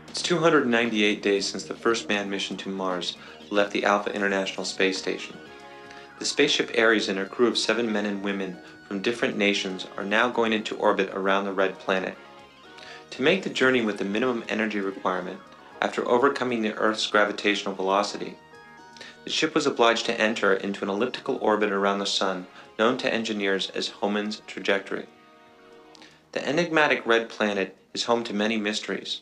It's 298 days since the first manned mission to Mars left the Alpha International Space Station. The spaceship Ares and her crew of 7 men and women from different nations are now going into orbit around the red planet. To make the journey with the minimum energy requirement, after overcoming the Earth's gravitational velocity, the ship was obliged to enter into an elliptical orbit around the Sun known to engineers as Hohmann's trajectory. The enigmatic red planet is home to many mysteries.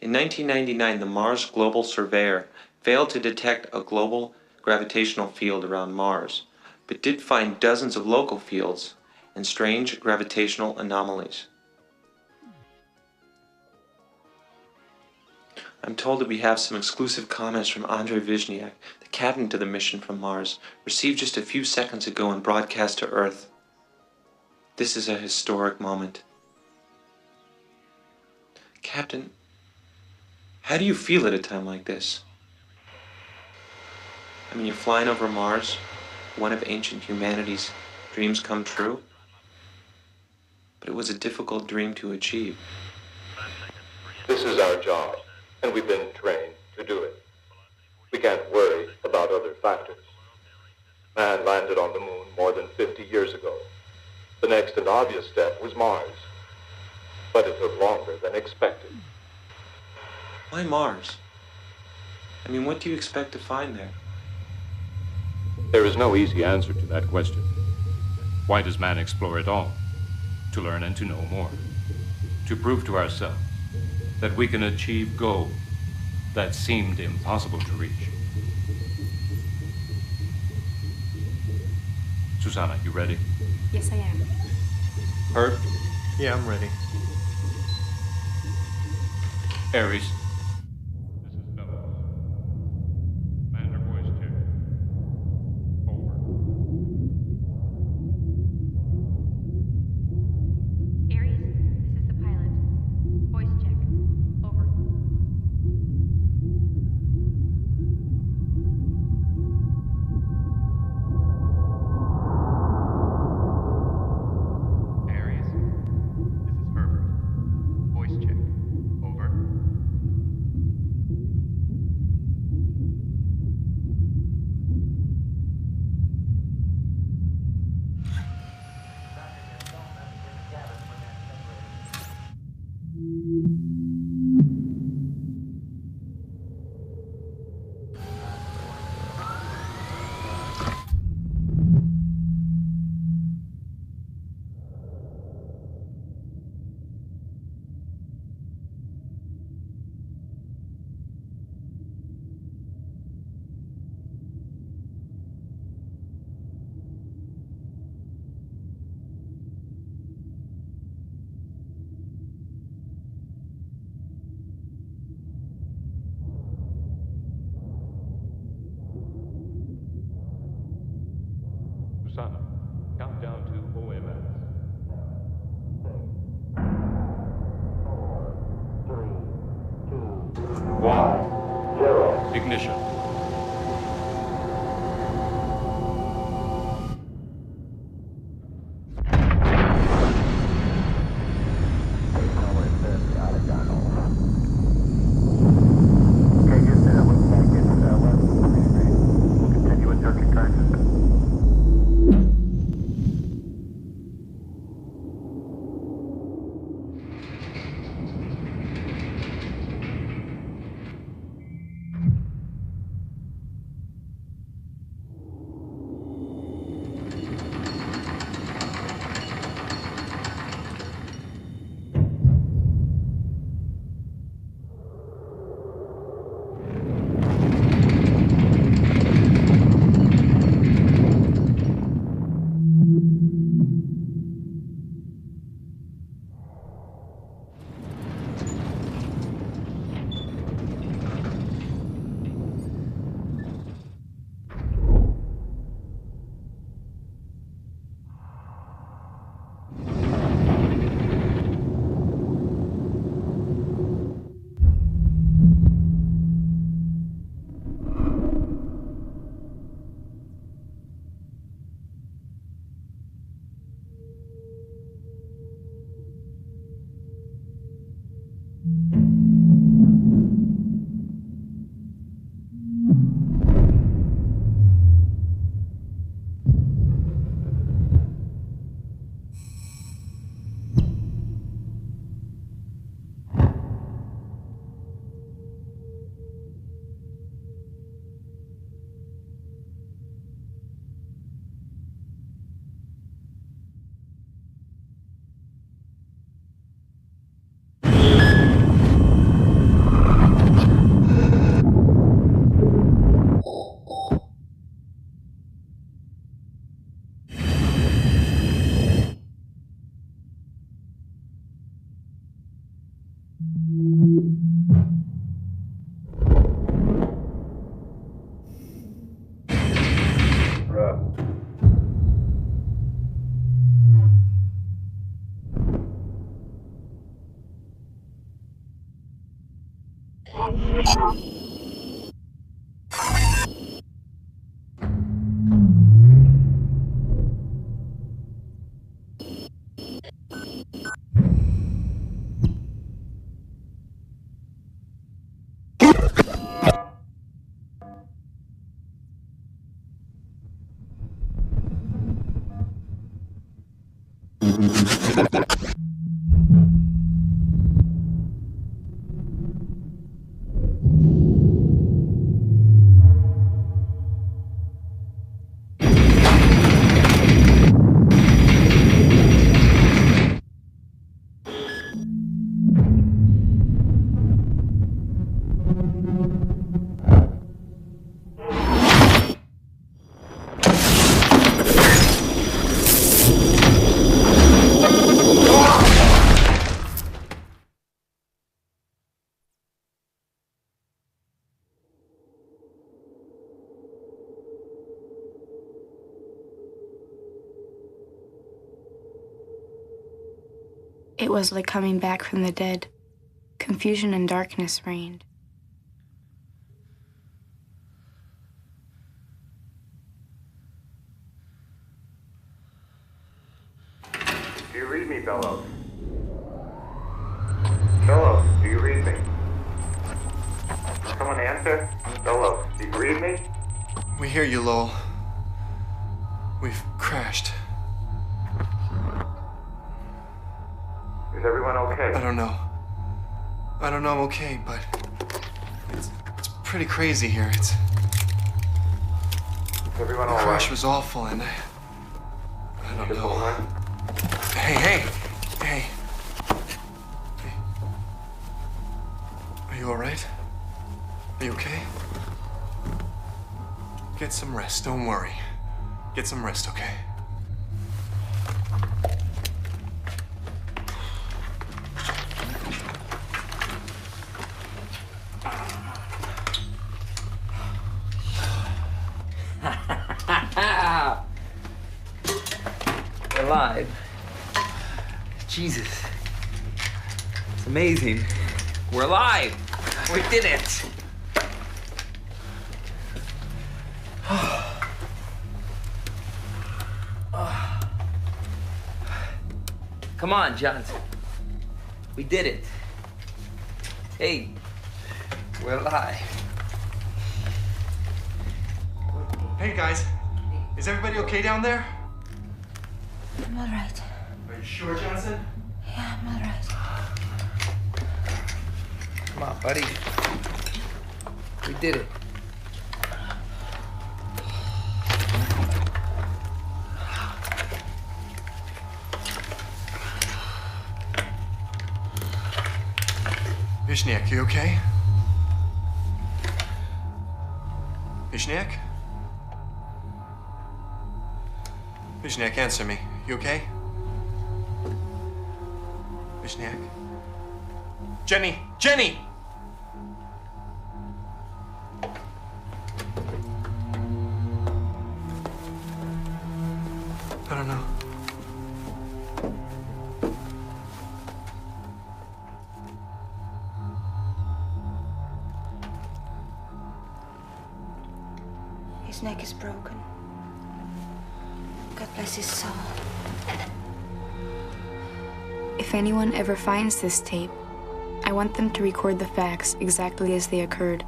In 1999, the Mars Global Surveyor failed to detect a global gravitational field around Mars, but did find dozens of local fields and strange gravitational anomalies. I'm told that we have some exclusive comments from Andrei Vizhniak, the captain to the mission from Mars, received just a few seconds ago and broadcast to Earth. This is a historic moment. Captain, how do you feel at a time like this? I mean, you're flying over Mars, one of ancient humanity's dreams come true, but it was a difficult dream to achieve. This is our job, and we've been trained to do it. We can't worry about other factors. Man landed on the moon more than 50 years ago. The next and obvious step was Mars, but it took longer than expected. Why Mars? I mean, what do you expect to find there? There is no easy answer to that question. Why does man explore at all? To learn and to know more. To prove to ourselves that we can achieve goals that seemed impossible to reach. Susanna, you ready? Yes, I am. Hurt? Yeah, I'm ready. Ares. This is Fellows. Commander voice check. Over. Ares, this is the pilot. Voice check. Over. Aries, this is Herbert. Voice check. Over. Susanna, count down to OMS. 1. Ignition. It was like coming back from the dead. Confusion and darkness reigned. Do you read me, Bellows? Bellows, do you read me? Someone answer? Bellows, do you read me? We hear you, Lowell. We've crashed. Is everyone okay? I don't know. I'm okay, but it's pretty crazy here. Is everyone all The right? crash was awful, and I don't Ship know. all right? Hey. Are you all right? Are you okay? Get some rest. Don't worry. Get some rest, okay? We're alive. Jesus. It's amazing. We're alive. We did it. Come on, Johnson. We did it. Hey, we're alive. Hey, guys. Is everybody okay down there? I'm all right. Are you sure, Johnson? Yeah, I'm all right. Come on, buddy. We did it. Vishniak, you okay? Vishniak? Vishniak, answer me. You okay? Vishniak? Jenny! Jenny! I don't know. His neck is broken. God bless his soul. If anyone ever finds this tape, I want them to record the facts exactly as they occurred.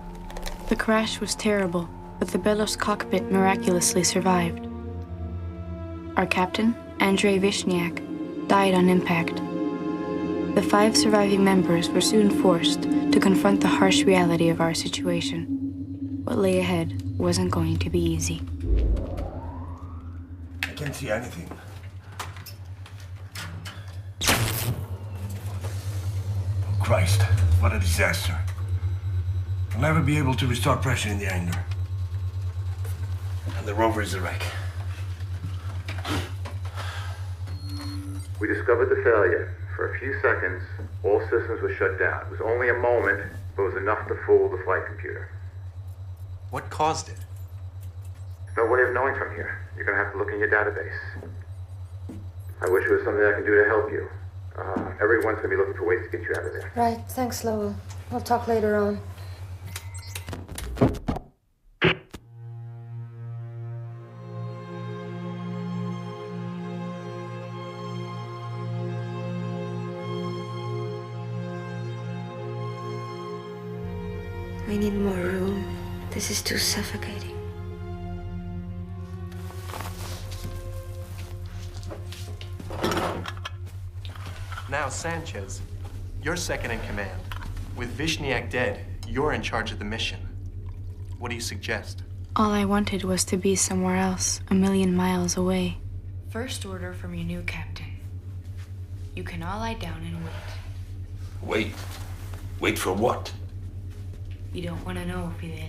The crash was terrible, but the Bellows cockpit miraculously survived. Our captain, Andrei Vishniak, died on impact. The 5 surviving members were soon forced to confront the harsh reality of our situation. What lay ahead wasn't going to be easy. I can't see anything. Oh, Christ, what a disaster. We'll never be able to restore pressure in the hangar. And the rover is a wreck. We discovered the failure. For a few seconds, all systems were shut down. It was only a moment, but it was enough to fool the flight computer. What caused it? There's no way of knowing from here. You're gonna have to look in your database. I wish there was something I can do to help you. Everyone's gonna be looking for ways to get you out of there. Right, thanks, Lowell. We'll talk later on. We need more room. This is too suffocating. Now, Sanchez, you're second in command. With Vishniak dead, you're in charge of the mission. What do you suggest? All I wanted was to be somewhere else, a million miles away. First order from your new captain. You can all lie down and wait. Wait? Wait for what? You don't want to know, Fidel.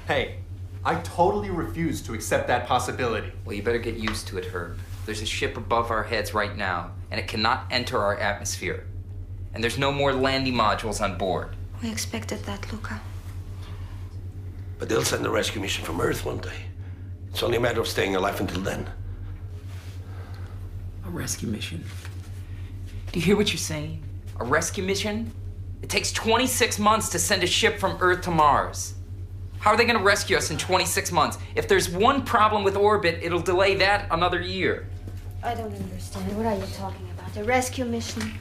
Hey, I totally refuse to accept that possibility. Well, you better get used to it, Herb. There's a ship above our heads right now, and it cannot enter our atmosphere. And there's no more landing modules on board. We expected that, Luca. But they'll send a rescue mission from Earth one day. It's only a matter of staying alive until then. A rescue mission? Do you hear what you're saying? A rescue mission? It takes 26 months to send a ship from Earth to Mars. How are they going to rescue us in 26 months? If there's one problem with orbit, it'll delay that another year. I don't understand. What are you talking about? A rescue mission?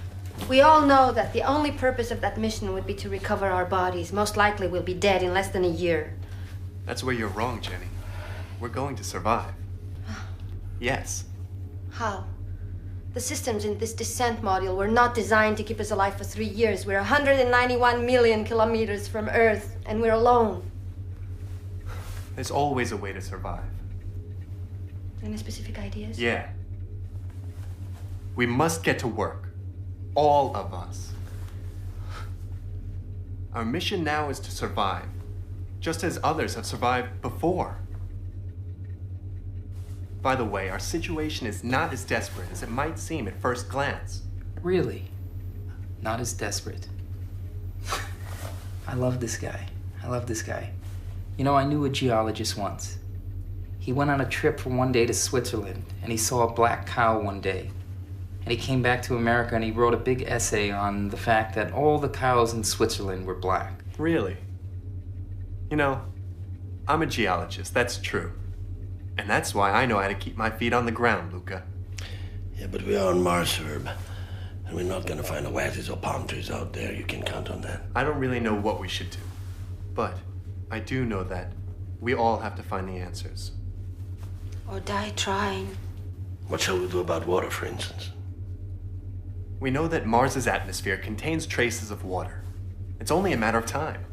We all know that the only purpose of that mission would be to recover our bodies. Most likely we'll be dead in less than a year. That's where you're wrong, Jenny. We're going to survive. Yes. How? The systems in this descent module were not designed to keep us alive for 3 years. We're 191 million kilometers from Earth, and we're alone. There's always a way to survive. Any specific ideas? Yeah. We must get to work. All of us. Our mission now is to survive, just as others have survived before. By the way, our situation is not as desperate as it might seem at first glance. Really? Not as desperate. I love this guy. I love this guy. You know, I knew a geologist once. He went on a trip for one day to Switzerland, and he saw a black cow one day. And he came back to America and he wrote a big essay on the fact that all the cows in Switzerland were black. Really? You know, I'm a geologist, that's true. And that's why I know how to keep my feet on the ground, Luca. Yeah, but we are on Mars, Herb. And we're not gonna find oases or palm trees out there. You can count on that. I don't really know what we should do. But I do know that we all have to find the answers. Or die trying. What shall we do about water, for instance? We know that Mars's atmosphere contains traces of water. It's only a matter of time.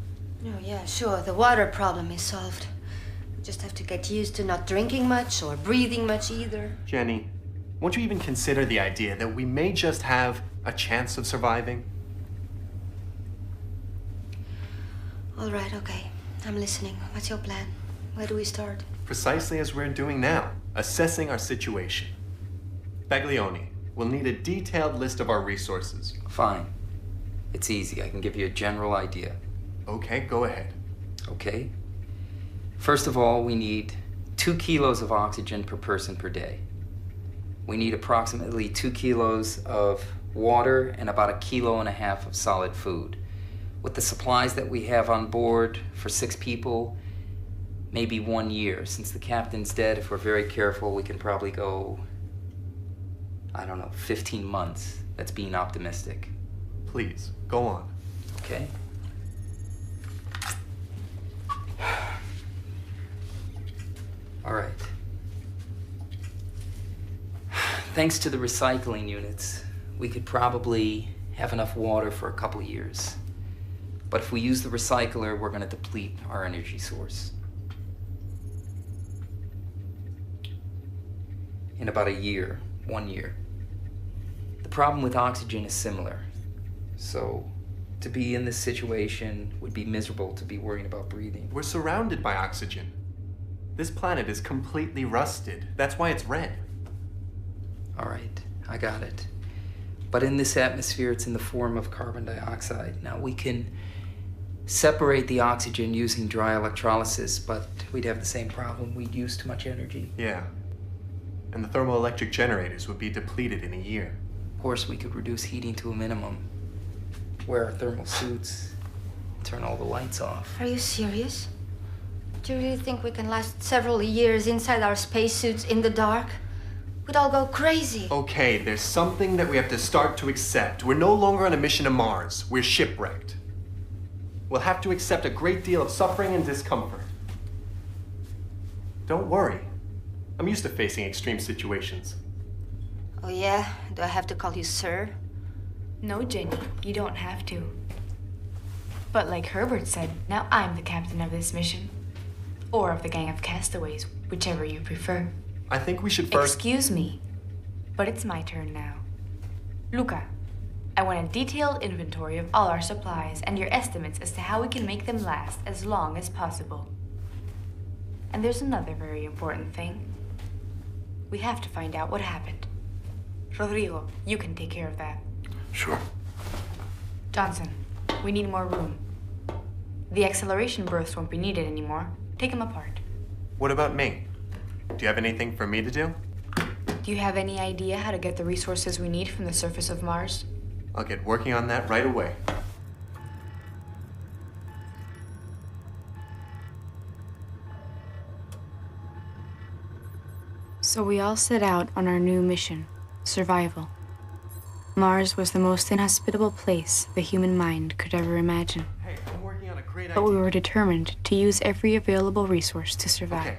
Oh, yeah, sure. The water problem is solved. We just have to get used to not drinking much or breathing much either. Jenny, won't you even consider the idea that we may just have a chance of surviving? All right, okay. I'm listening. What's your plan? Where do we start? Precisely as we're doing now, assessing our situation. Baglioni, we'll need a detailed list of our resources. Fine. It's easy. I can give you a general idea. Okay, go ahead. Okay. First of all, we need 2 kilos of oxygen per person per day. We need approximately 2 kilos of water and about 1.5 kilos of solid food. With the supplies that we have on board for 6 people, maybe 1 year. Since the captain's dead, if we're very careful, we can probably go, I don't know, 15 months. That's being optimistic. Please, go on. Okay. All right. Thanks to the recycling units, we could probably have enough water for a couple years. But if we use the recycler, we're going to deplete our energy source. In about a year, 1 year. The problem with oxygen is similar. So, to be in this situation would be miserable to be worrying about breathing. We're surrounded by oxygen. This planet is completely rusted. That's why it's red. All right, I got it. But in this atmosphere, it's in the form of carbon dioxide. Now, we can separate the oxygen using dry electrolysis, but we'd have the same problem. We'd use too much energy. Yeah. And the thermoelectric generators would be depleted in a year. Of course, we could reduce heating to a minimum, wear our thermal suits, turn all the lights off. Are you serious? Do you really think we can last several years inside our spacesuits in the dark? We'd all go crazy. Okay, there's something that we have to start to accept. We're no longer on a mission to Mars. We're shipwrecked. we'll have to accept a great deal of suffering and discomfort. Don't worry. I'm used to facing extreme situations. Oh, yeah? Do I have to call you sir? No, Jenny, you don't have to. But like Herbert said, now I'm the captain of this mission. Or of the gang of castaways, whichever you prefer. I think we should first... Excuse me, but it's my turn now. Luca, I want a detailed inventory of all our supplies and your estimates as to how we can make them last as long as possible. And there's another very important thing. We have to find out what happened. Rodrigo, you can take care of that. Sure. Johnson, we need more room. The acceleration berths won't be needed anymore. Take them apart. What about me? Do you have anything for me to do? Do you have any idea how to get the resources we need from the surface of Mars? I'll get working on that right away. So we all set out on our new mission, survival. Mars was the most inhospitable place the human mind could ever imagine. Hey, I'm working on a great idea. But we were determined to use every available resource to survive. Okay.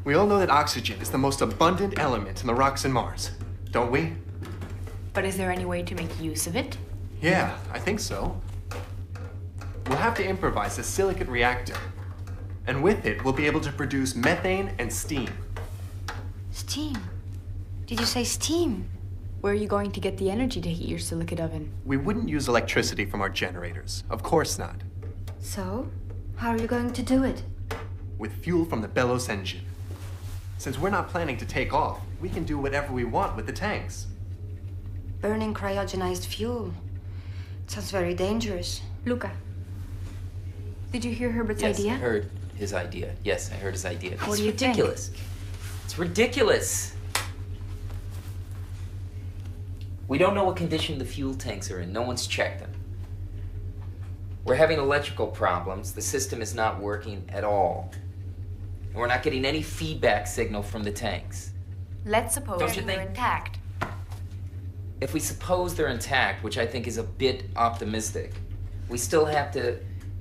We all know that oxygen is the most abundant element in the rocks in Mars, don't we? But is there any way to make use of it? Yeah, I think so. We'll have to improvise a silicate reactor. And with it, we'll be able to produce methane and steam. Steam? Did you say steam? Where are you going to get the energy to heat your silicate oven? We wouldn't use electricity from our generators. Of course not. So, how are you going to do it? With fuel from the bellows engine. Since we're not planning to take off, we can do whatever we want with the tanks. Burning cryogenized fuel. It sounds very dangerous. Luca, did you hear Herbert's Yes, idea? I heard his idea. Yes, I heard his idea. What do you think? Ridiculous. It's ridiculous. We don't know what condition the fuel tanks are in. No one's checked them. We're having electrical problems. The system is not working at all. And we're not getting any feedback signal from the tanks. Let's suppose Don't you they're think- intact. If we suppose they're intact, which I think is a bit optimistic, we still have to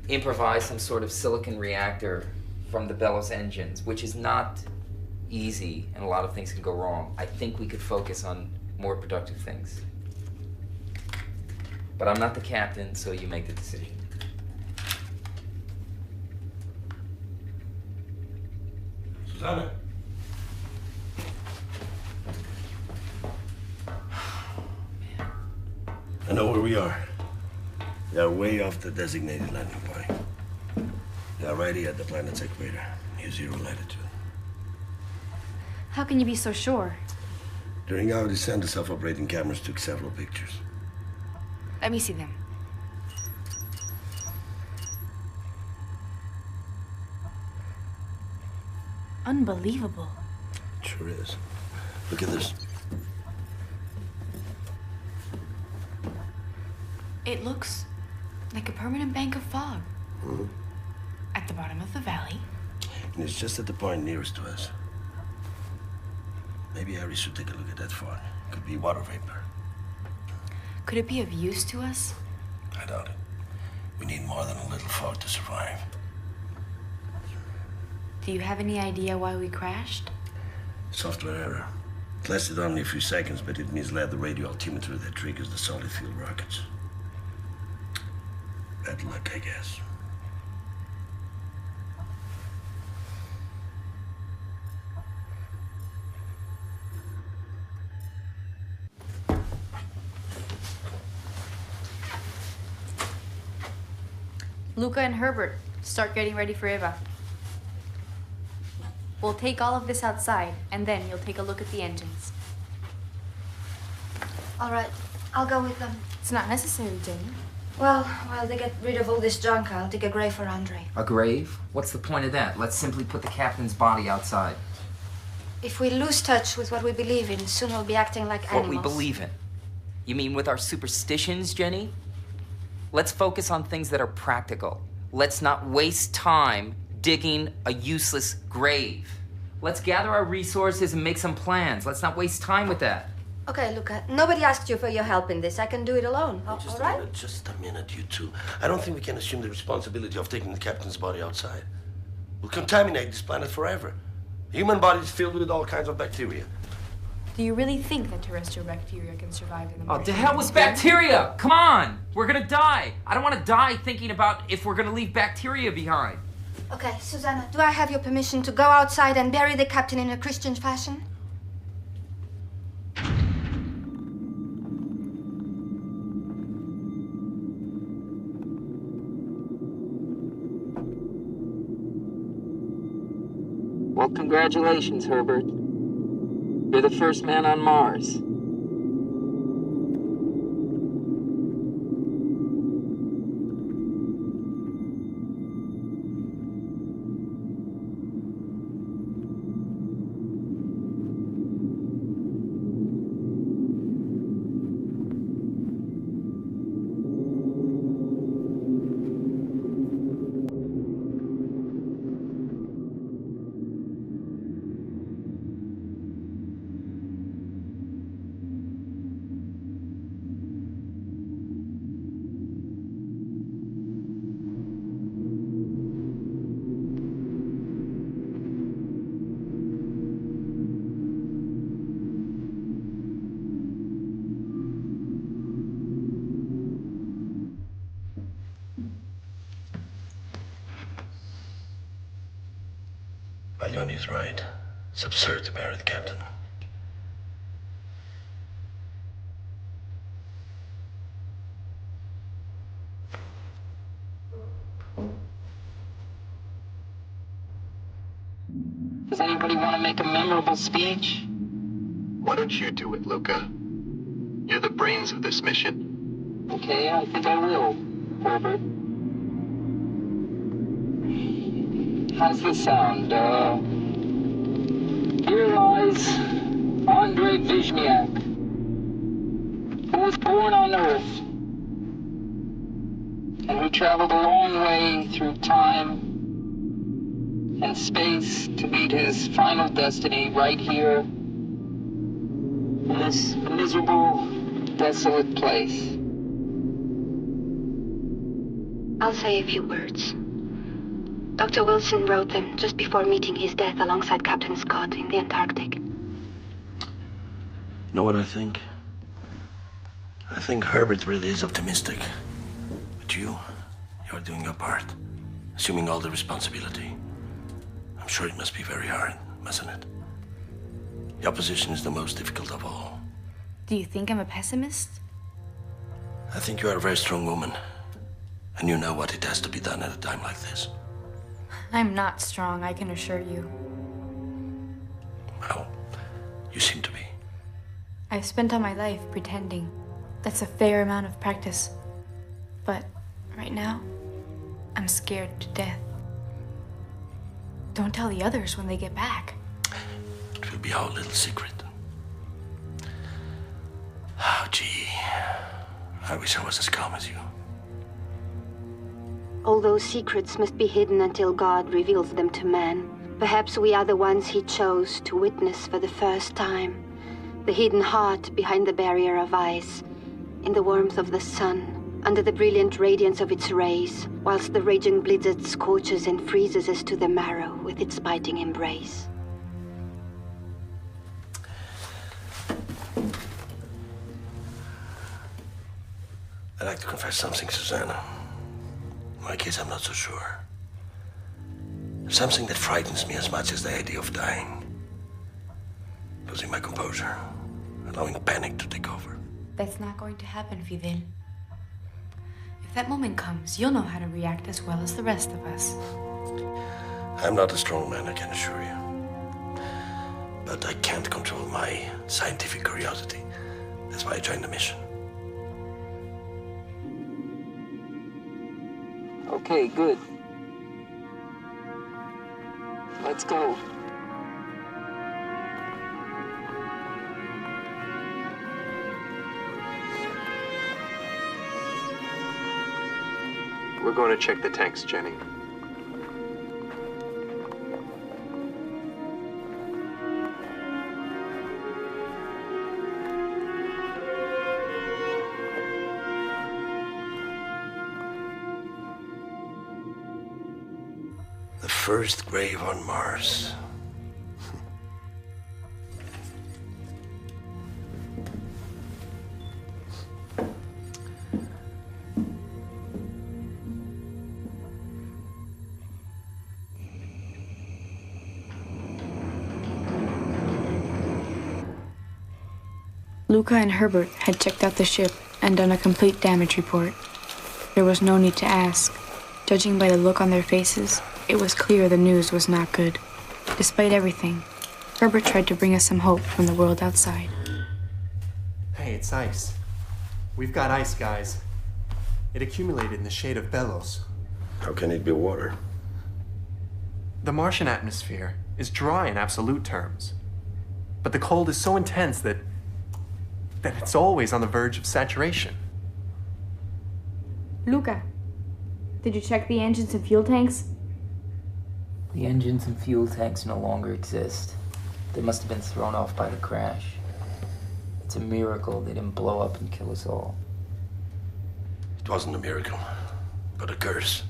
improvise some sort of silicon reactor from the bellows engines, which is not easy, and a lot of things can go wrong. I think we could focus on more productive things. But I'm not the captain, so you make the decision. Susanna. I know where we are. We are way off the designated landing point. We are right here at the planet's equator, near 0 latitude. How can you be so sure? During our descent, the self-operating cameras took several pictures. Let me see them. Unbelievable. Sure is. Look at this. It looks like a permanent bank of fog. Mm-hmm. At the bottom of the valley. And it's just at the point nearest to us. Maybe Harry should take a look at that fog. Could be water vapor. Could it be of use to us? I doubt it. We need more than a little fog to survive. Do you have any idea why we crashed? Software error. It lasted only a few seconds, but it misled the radio altimeter that triggers the solid fuel rockets. Bad luck, I guess. Luca and Herbert, start getting ready for Eva. We'll take all of this outside, and then you'll take a look at the engines. All right, I'll go with them. It's not necessary, Jenny. Well, while they get rid of all this junk, I'll dig a grave for Andre. A grave? What's the point of that? Let's simply put the captain's body outside. If we lose touch with what we believe in, soon we'll be acting like What animals. we believe in. You mean with our superstitions, Jenny? Let's focus on things that are practical. Let's not waste time digging a useless grave. Let's gather our resources and make some plans. Let's not waste time with that. Okay, Luca, nobody asked you for your help in this. I can do it alone, all right? Just a minute, you two. I don't think we can assume the responsibility of taking the captain's body outside. We'll contaminate this planet forever. The human body is filled with all kinds of bacteria. Do you really think that terrestrial bacteria can survive in the Martian? Oh, to hell with bacteria! Come on! We're gonna die! I don't want to die thinking about if we're gonna leave bacteria behind. Okay, Susanna, do I have your permission to go outside and bury the captain in a Christian fashion? Well, congratulations, Herbert. You're the first man on Mars. Is right. It's absurd to bury the captain. Does anybody want to make a memorable speech? Why don't you do it, Luca? You're the brains of this mission. Okay, I think I will, Herbert. How's this sound? Here lies Andrei Vizhniak, who was born on Earth and who traveled a long way through time and space to meet his final destiny right here in this miserable, desolate place. I'll say a few words. Dr. Wilson wrote them just before meeting his death alongside Captain Scott in the Antarctic. You know what I think? I think Herbert really is optimistic. But you're doing your part, assuming all the responsibility. I'm sure it must be very hard, mustn't it? The opposition is the most difficult of all. Do you think I'm a pessimist? I think you are a very strong woman, and you know what it has to be done at a time like this. I'm not strong, I can assure you. Well, you seem to be. I've spent all my life pretending. That's a fair amount of practice. But right now, I'm scared to death. Don't tell the others when they get back. It will be our little secret. Oh, gee. I wish I was as calm as you. All those secrets must be hidden until God reveals them to man. Perhaps we are the ones he chose to witness for the first time. The hidden heart behind the barrier of ice, in the warmth of the sun, under the brilliant radiance of its rays, whilst the raging blizzard scorches and freezes us to the marrow with its biting embrace. I'd like to confess something, Susanna. In my case, I'm not so sure. Something that frightens me as much as the idea of dying. Losing my composure, allowing panic to take over. That's not going to happen, Fidel. If that moment comes, you'll know how to react as well as the rest of us. I'm not a strong man, I can assure you. But I can't control my scientific curiosity. That's why I joined the mission. Okay, good. Let's go. We're going to check the tanks, Jenny. The first grave on Mars. Luca and Herbert had checked out the ship and done a complete damage report. There was no need to ask. Judging by the look on their faces, it was clear the news was not good. Despite everything, Herbert tried to bring us some hope from the world outside. Hey, it's ice. We've got ice, guys. It accumulated in the shade of Bellows. How can it be water? The Martian atmosphere is dry in absolute terms. But the cold is so intense that it's always on the verge of saturation. Luca, did you check the engines and fuel tanks? The engines and fuel tanks no longer exist. They must have been thrown off by the crash. It's a miracle they didn't blow up and kill us all. It wasn't a miracle, but a curse.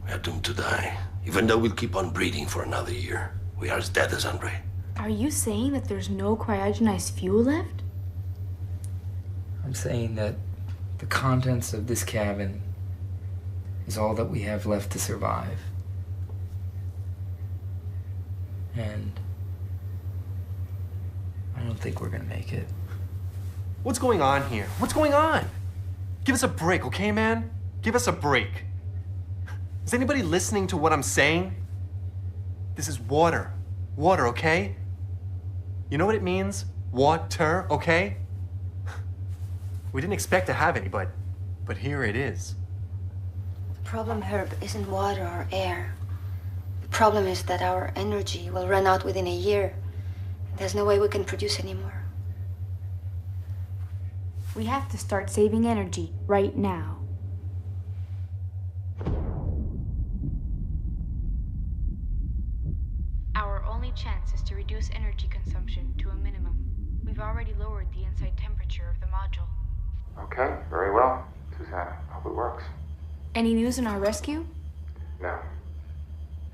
We are doomed to die. Even though we'll keep on breathing for another year, we are as dead as Andre. Are you saying that there's no cryogenized fuel left? I'm saying that the contents of this cabin is all that we have left to survive. And I don't think we're gonna make it. What's going on here? What's going on? Give us a break, okay, man? Give us a break. Is anybody listening to what I'm saying? This is water. Water, okay? You know what it means? Water, okay? We didn't expect to have any, but here it is. The problem, Herb, isn't water or air. The problem is that our energy will run out within a year. There's no way we can produce anymore. We have to start saving energy right now. Our only chance is to reduce energy consumption to a minimum. We've already lowered the inside temperature of the module. Okay, very well. Susanna, hope it works. Any news on our rescue? No.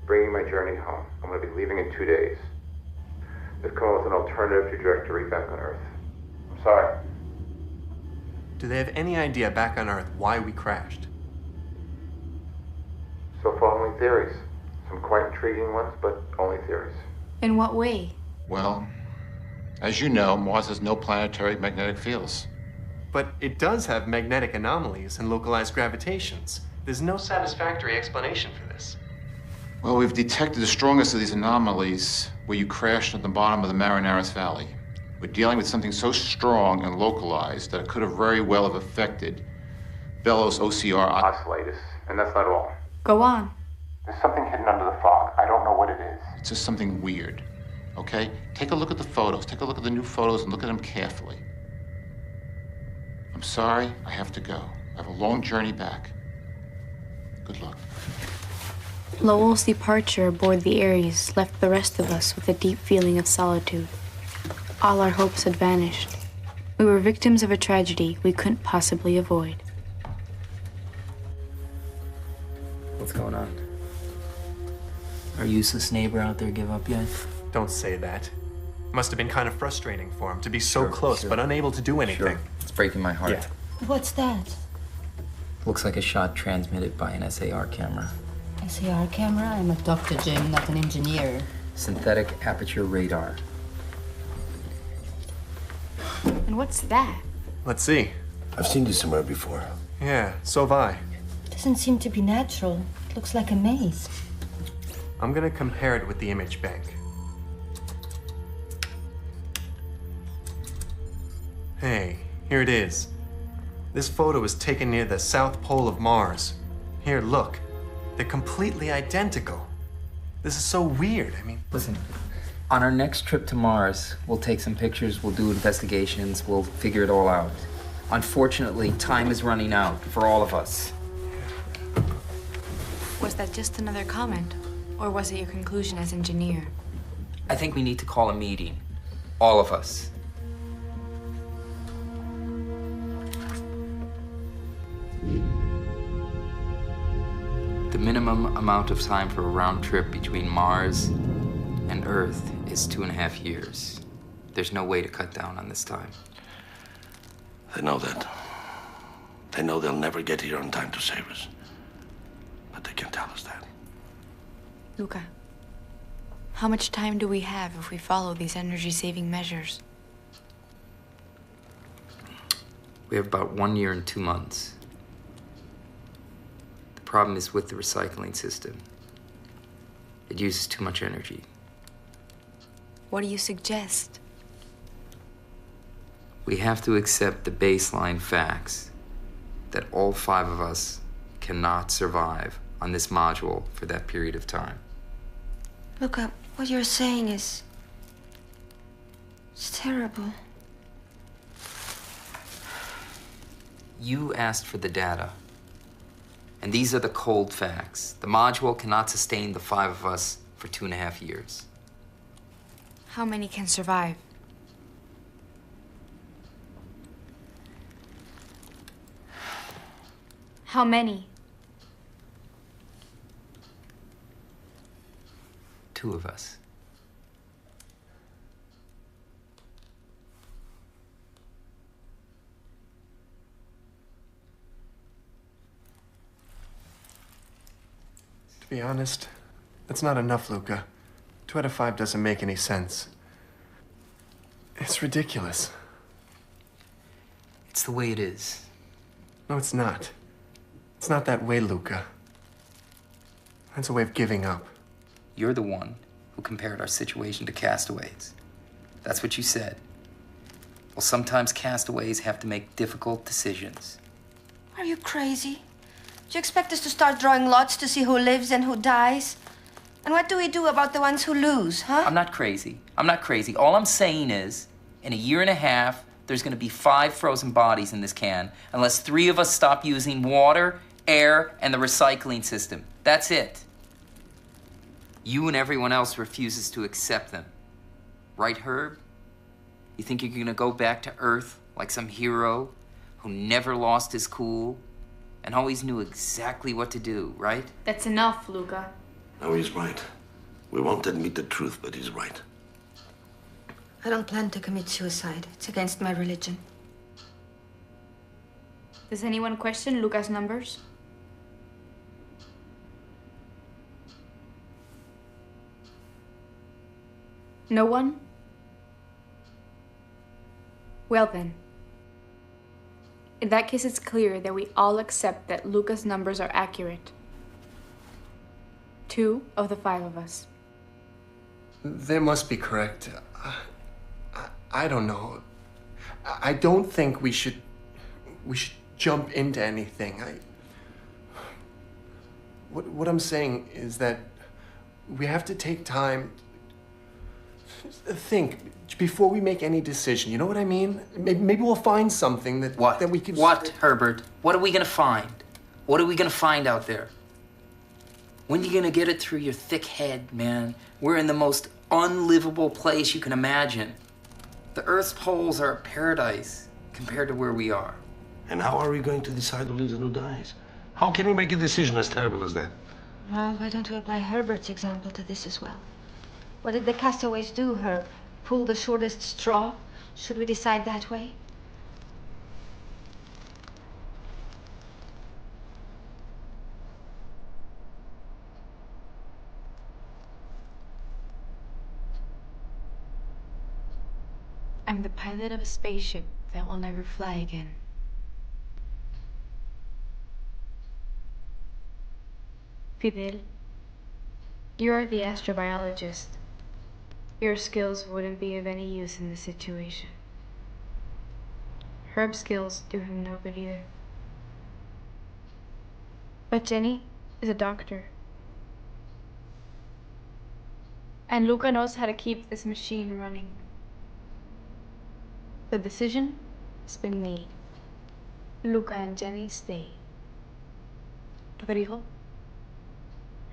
Bringing my journey home. I'm going to be leaving in 2 days. This call is an alternative trajectory back on Earth. I'm sorry. Do they have any idea back on Earth why we crashed? So far, only theories. Some quite intriguing ones, but only theories. In what way? Well, as you know, Mars has no planetary magnetic fields. But it does have magnetic anomalies and localized gravitations. There's no satisfactory explanation for this. Well, we've detected the strongest of these anomalies where you crashed at the bottom of the Marineris Valley. We're dealing with something so strong and localized that it could have very well have affected Bellows OCR oscillators, and that's not all. Go on. There's something hidden under the fog. I don't know what it is. It's just something weird, okay? Take a look at the photos. Take a look at the new photos and look at them carefully. I'm sorry, I have to go. I have a long journey back. Good luck. Lowell's departure aboard the Ares left the rest of us with a deep feeling of solitude. All our hopes had vanished. We were victims of a tragedy we couldn't possibly avoid. What's going on? Our useless neighbor out there give up yet? Don't say that. Must have been kind of frustrating for him to be so close but unable to do anything. Sure. It's breaking my heart. Yeah. What's that? Looks like a shot transmitted by an SAR camera. SAR camera? I'm a doctor, Jim, not an engineer. Synthetic aperture radar. And what's that? Let's see. I've seen this somewhere before. Yeah, so have I. Doesn't seem to be natural. It looks like a maze. I'm gonna compare it with the image bank. Hey, here it is. This photo was taken near the south pole of Mars. Here, look. They're completely identical. This is so weird. I mean... Listen, on our next trip to Mars, we'll take some pictures, we'll do investigations, we'll figure it all out. Unfortunately, time is running out for all of us. Was that just another comment? Or was it your conclusion as engineer? I think we need to call a meeting. All of us. The minimum amount of time for a round trip between Mars and Earth is 2.5 years. There's no way to cut down on this time. They know that. They know they'll never get here on time to save us. But they can't tell us that. Luca, how much time do we have if we follow these energy-saving measures? We have about 1 year and 2 months. The problem is with the recycling system. It uses too much energy. What do you suggest? We have to accept the baseline facts that all 5 of us cannot survive on this module for that period of time. Luca, what you're saying is... it's terrible. You asked for the data. And these are the cold facts. The module cannot sustain the 5 of us for 2.5 years. How many can survive? How many? 2 of us. To be honest, that's not enough, Luca. 2 out of 5 doesn't make any sense. It's ridiculous. It's the way it is. No, it's not. It's not that way, Luca. That's a way of giving up. You're the one who compared our situation to castaways. That's what you said. Well, sometimes castaways have to make difficult decisions. Are you crazy? Do you expect us to start drawing lots to see who lives and who dies? And what do we do about the ones who lose, huh? I'm not crazy. I'm not crazy. All I'm saying is, in 1.5 years, there's gonna be 5 frozen bodies in this can, unless 3 of us stop using water, air, and the recycling system. That's it. You and everyone else refuses to accept them. Right, Herb? You think you're gonna go back to Earth like some hero who never lost his cool and always knew exactly what to do, right? That's enough, Luca. No, he's right. We won't admit the truth, but he's right. I don't plan to commit suicide. It's against my religion. Does anyone question Luca's numbers? No one? Well then. In that case, it's clear that we all accept that Luca's numbers are accurate. 2 of the 5 of us. They must be correct. I don't know. I don't think we should jump into anything. What I'm saying is that we have to take time. Think before we make any decision. You know what I mean? Maybe we'll find something that we can. What, Herbert? What are we gonna find? What are we gonna find out there? When are you gonna get it through your thick head, man? We're in the most unlivable place you can imagine. The Earth's poles are a paradise compared to where we are. And how are we going to decide who lives and who dies? How can we make a decision as terrible as that? Well, why don't we apply Herbert's example to this as well? What did the castaways do, Herb? Pull the shortest straw? Should we decide that way? I'm the pilot of a spaceship that will never fly again. Fidel, you're the astrobiologist. Your skills wouldn't be of any use in this situation. Herb's skills do him no good either. But Jenny is a doctor. And Luca knows how to keep this machine running. The decision has been made. Luca and Jenny stay. Rodrigo,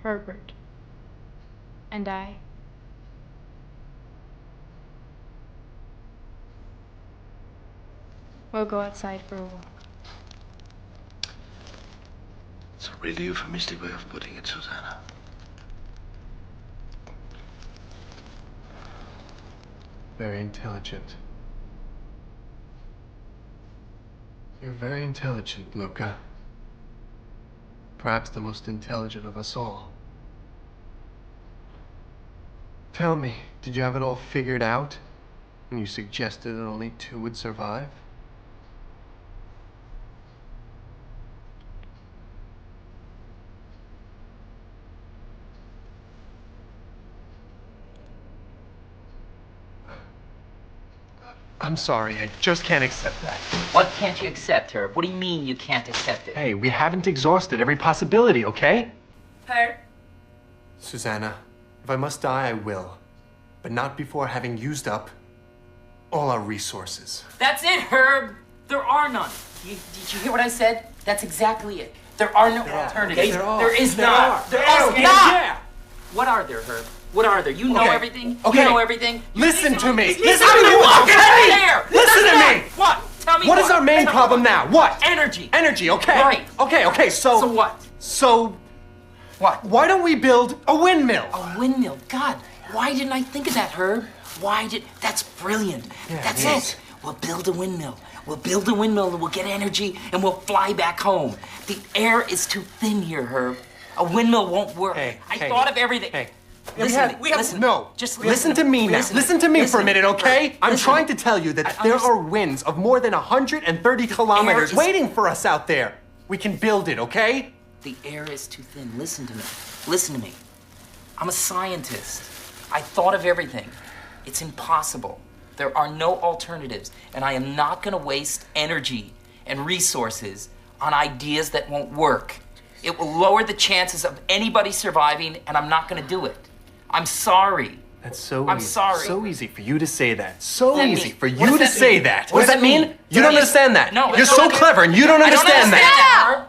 Herbert, and I. We'll go outside for a walk. It's a really euphemistic way of putting it, Susanna. Very intelligent. You're very intelligent, Luca. Perhaps the most intelligent of us all. Tell me, did you have it all figured out when you suggested that only 2 would survive? I'm sorry, I just can't accept that. What can't you accept, Herb? What do you mean you can't accept it? Hey, we haven't exhausted every possibility, okay? Herb? Susanna, if I must die, I will. But not before having used up all our resources. That's it, Herb. There are none. Did you hear what I said? That's exactly it. There are no alternatives. There is not. There is not. What are there, Herb? What are there? You know everything? Okay. You know everything? Listen to me. Listen to me. Okay. Listen to me. What? Tell me what is our main problem now? What? Energy. Energy, okay. Right. Okay, so... So what? So... What? Why don't we build a windmill? A windmill? God, why didn't I think of that, Herb? That's brilliant. Yeah, That's it it. is. We'll build a windmill. We'll build a windmill and we'll get energy and we'll fly back home. The air is too thin here, Herb. A windmill won't work. I thought of everything. Hey. Listen. No. Just listen to me now. Listen to me for a minute, okay? I'm Listen. trying to tell you that there are winds of more than 130 kilometers waiting for us out there. We can build it, okay? The air is too thin. Listen to me. Listen to me. I'm a scientist. I thought of everything. It's impossible. There are no alternatives, and I am not going to waste energy and resources on ideas that won't work. It will lower the chances of anybody surviving, and I'm not going to do it. I'm sorry. That's so I'm easy. sorry. So easy for you to say that. So What does that easy mean? for What you does to that say mean? that. What What does that mean? You don't understand that. No, You're so clever and you don't understand that. Herb.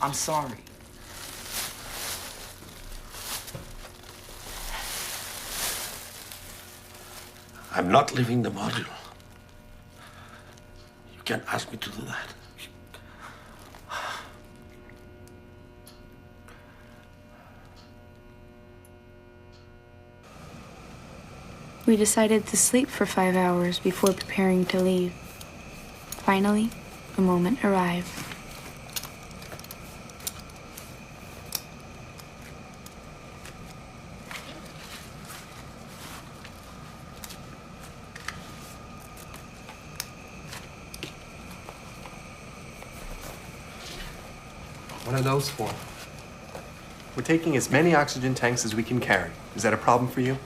I'm sorry. I'm not leaving the module. You can't ask me to do that. We decided to sleep for 5 hours before preparing to leave. Finally, the moment arrived. What are those for? We're taking as many oxygen tanks as we can carry. Is that a problem for you?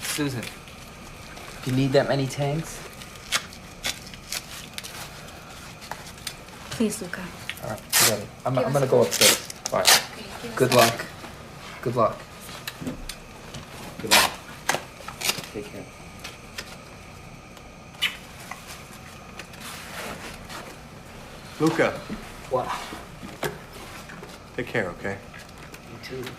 Susan, do you need that many tanks? Please, Luca. All right, I got it. I'm gonna go upstairs. Bye. Good luck. Good luck. Good luck. Take care. Luca. What? Take care, okay? You too.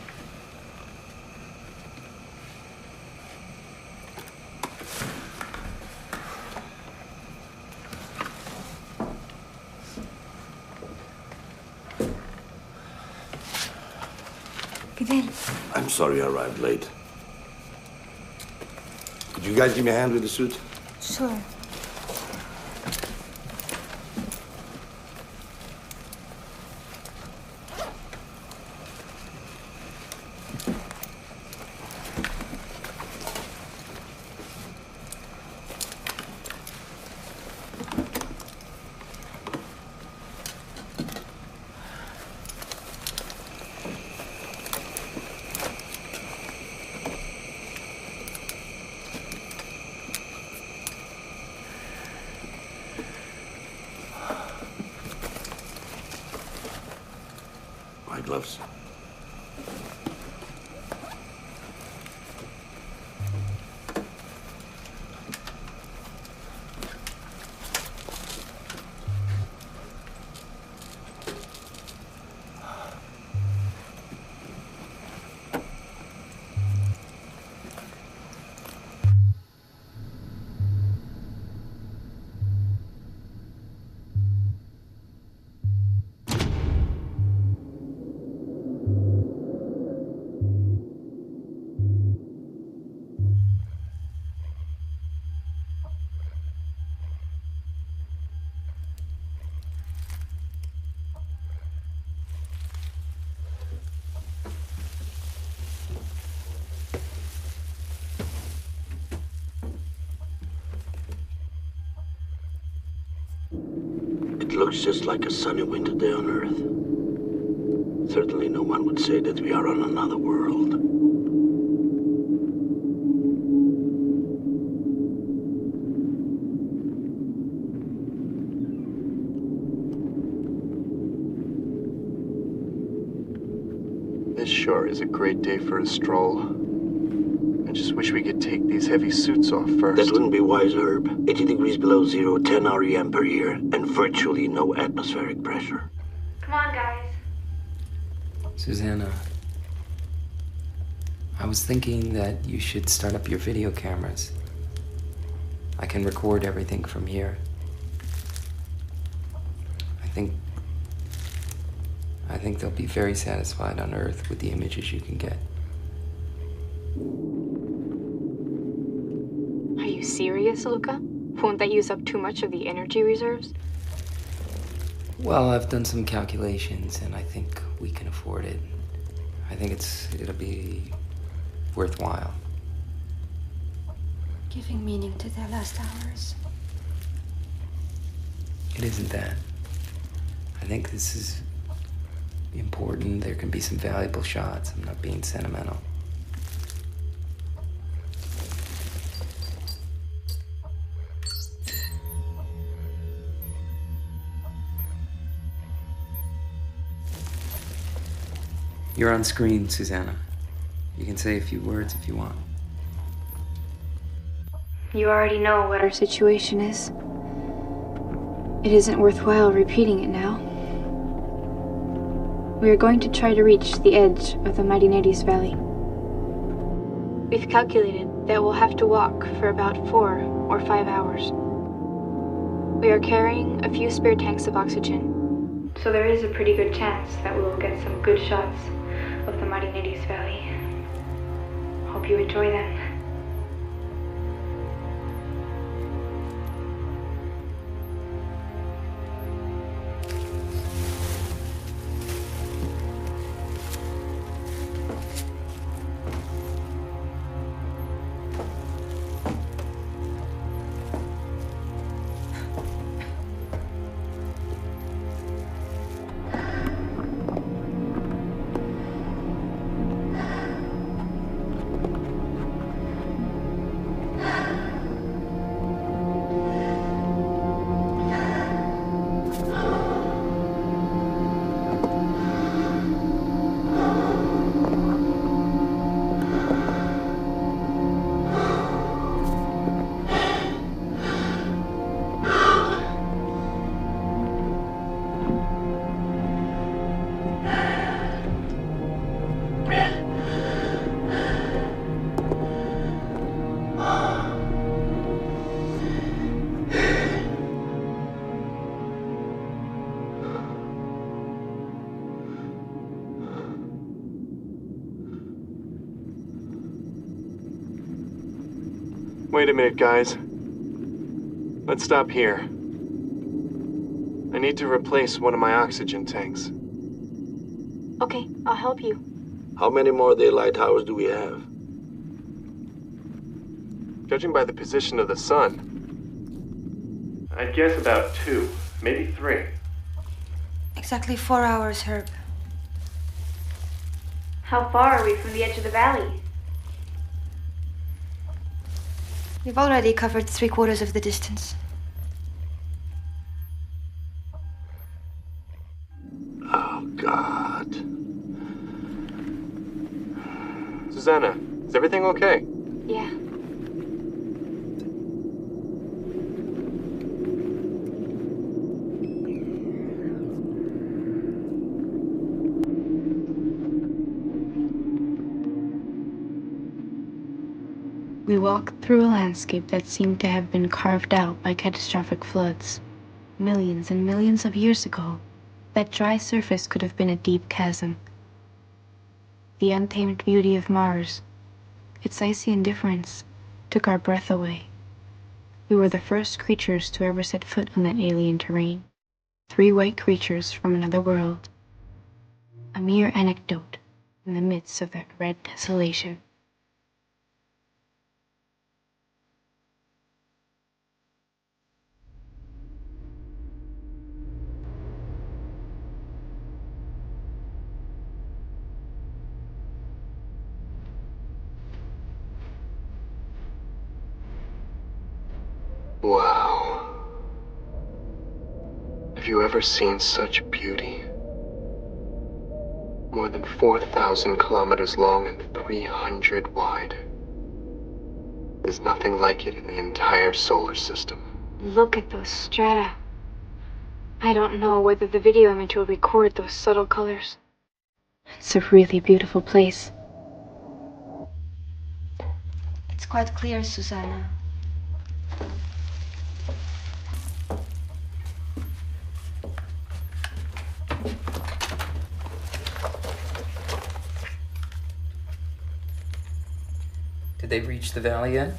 Fidel. I'm sorry I arrived late. Could you guys give me a hand with the suit? Sure. My gloves. looks just like a sunny winter day on Earth. Certainly no one would say that we are on another world. This sure is a great day for a stroll. I just wish we could take these heavy suits off first. That wouldn't be wise, Herb. 80 degrees below zero, 10 REM per year, and virtually no atmospheric pressure. Come on, guys. Susanna, I was thinking that you should start up your video cameras. I can record everything from here. I think they'll be very satisfied on Earth with the images you can get. Are you serious, Luca? Won't that use up too much of the energy reserves? Well, I've done some calculations, and I think we can afford it. I think it'll be worthwhile. Giving meaning to their last hours. It isn't that. I think this is important. There can be some valuable shots. I'm not being sentimental. You're on screen, Susanna. You can say a few words if you want. You already know what our situation is. It isn't worthwhile repeating it now. We are going to try to reach the edge of the Medeiros Valley. We've calculated that we'll have to walk for about 4 or 5 hours. We are carrying a few spare tanks of oxygen, so there is a pretty good chance that we will get some good shots of the Medeiros Valley. Hope you enjoy them. Wait a minute, guys. Let's stop here. I need to replace one of my oxygen tanks. Okay, I'll help you. How many more daylight hours do we have? Judging by the position of the sun, I'd guess about 2, maybe 3. Exactly 4 hours, Herb. How far are we from the edge of the valley? We've already covered 3/4 of the distance. Oh, God. Susanna, is everything okay? Yeah. We walked through a landscape that seemed to have been carved out by catastrophic floods. Millions and millions of years ago, that dry surface could have been a deep chasm. The untamed beauty of Mars, its icy indifference, took our breath away. We were the first creatures to ever set foot on that alien terrain. 3 white creatures from another world. A mere anecdote in the midst of that red desolation. Wow. Have you ever seen such beauty? More than 4,000 kilometers long and 300 wide. There's nothing like it in the entire solar system. Look at those strata. I don't know whether the video image will record those subtle colors. It's a really beautiful place. It's quite clear, Susanna. Did they reach the valley yet?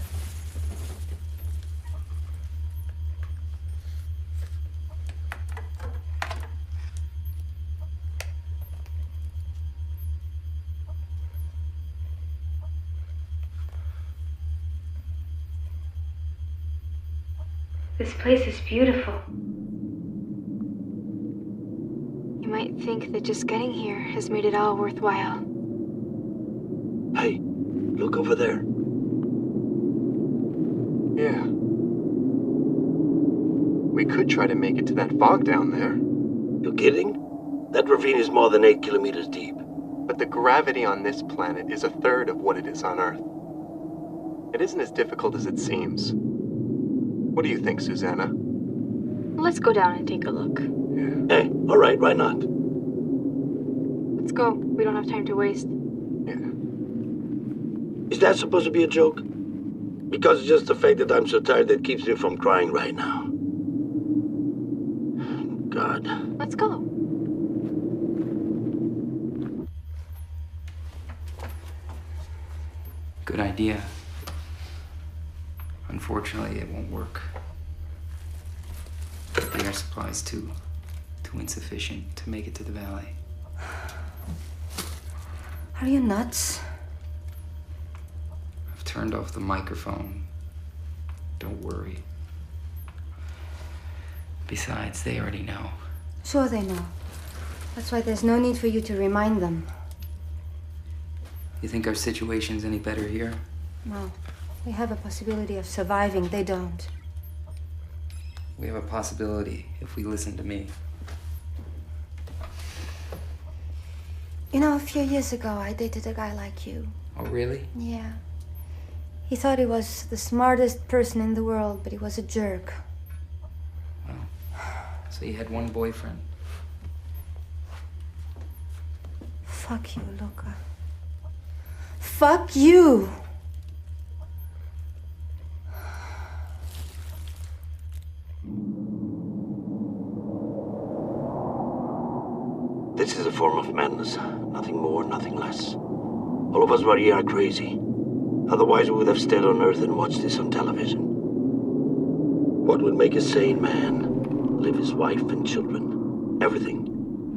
This place is beautiful. You might think that just getting here has made it all worthwhile. Hey, look over there. Yeah. We could try to make it to that fog down there. You kidding? That ravine is more than 8 kilometers deep. But the gravity on this planet is a third of what it is on Earth. It isn't as difficult as it seems. What do you think, Susanna? Let's go down and take a look. Yeah. Hey, all right, why not? Let's go. We don't have time to waste. Yeah. Is that supposed to be a joke? Because it's just the fact that I'm so tired that keeps me from crying right now. God. Let's go. Good idea. Unfortunately, it won't work. The air supply's too insufficient to make it to the valley. Are you nuts? I've turned off the microphone. Don't worry. Besides, they already know. Sure they know. That's why there's no need for you to remind them. You think our situation's any better here? No. We have a possibility of surviving. They don't. We have a possibility if we listen to me. You know, a few years ago, I dated a guy like you. Oh, really? Yeah. He thought he was the smartest person in the world, but he was a jerk. Well, so you had one boyfriend. Fuck you, Luca. Fuck you! This is a form of madness. Nothing more, nothing less. All of us María are crazy. Otherwise we would have stayed on Earth and watched this on television. What would make a sane man leave his wife and children, everything,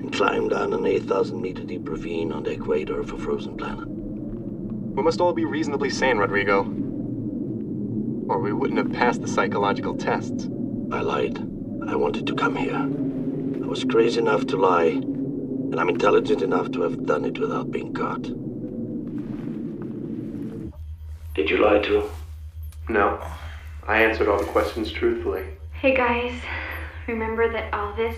and climb down an 8,000-meter deep ravine on the equator of a frozen planet? We must all be reasonably sane, Rodrigo. Or we wouldn't have passed the psychological tests. I lied. I wanted to come here. I was crazy enough to lie, and I'm intelligent enough to have done it without being caught. Did you lie too? No. I answered all the questions truthfully. Hey guys, remember that all this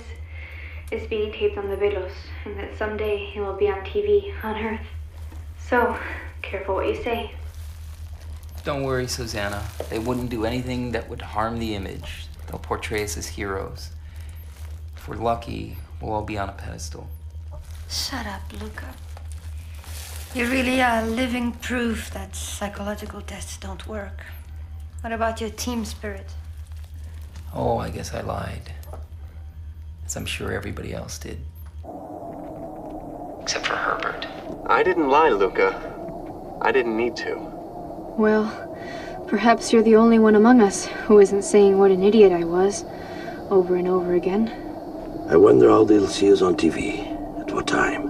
is being taped on Medeiros, and that someday it will be on TV on Earth. So, careful what you say. Don't worry, Susanna. They wouldn't do anything that would harm the image. They'll portray us as heroes. If we're lucky, we'll all be on a pedestal. Shut up, Luca. You really are living proof that psychological tests don't work. What about your team spirit? Oh, I guess I lied. As I'm sure everybody else did. Except for Herbert. I didn't lie, Luca. I didn't need to. Well, perhaps you're the only one among us who isn't saying what an idiot I was over and over again. I wonder how they'll see us on TV. At what time?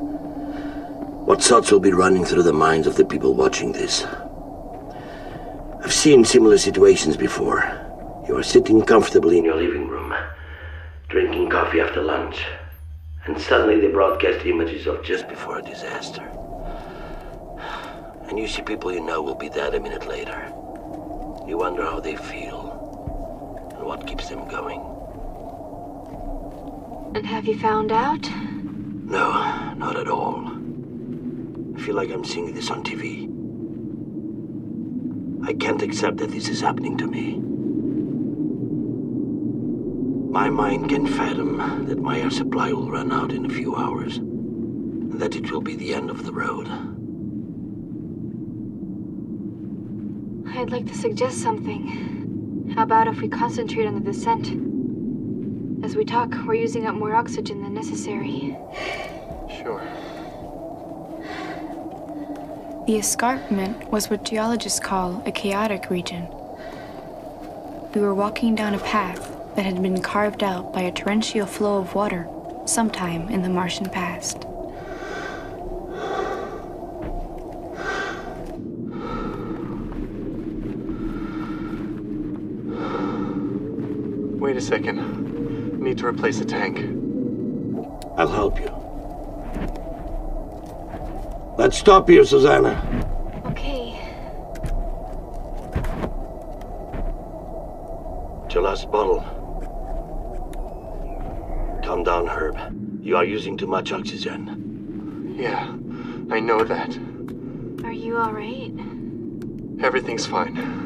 What thoughts will be running through the minds of the people watching this? I've seen similar situations before. You are sitting comfortably in your living room, drinking coffee after lunch, and suddenly they broadcast images of just before a disaster. And you see people you know will be dead a minute later. You wonder how they feel. what keeps them going. And have you found out? No, not at all. I feel like I'm seeing this on TV. I can't accept that this is happening to me. My mind can fathom that my air supply will run out in a few hours, and that it will be the end of the road. I'd like to suggest something. How about if we concentrate on the descent? As we talk, we're using up more oxygen than necessary. Sure. The escarpment was what geologists call a chaotic region. We were walking down a path that had been carved out by a torrential flow of water sometime in the Martian past. Wait a second. I need to replace the tank. I'll help you. Let's stop here, Susanna. Okay. It's your last bottle. Calm down, Herb. You are using too much oxygen. Yeah, I know that. Are you all right? Everything's fine.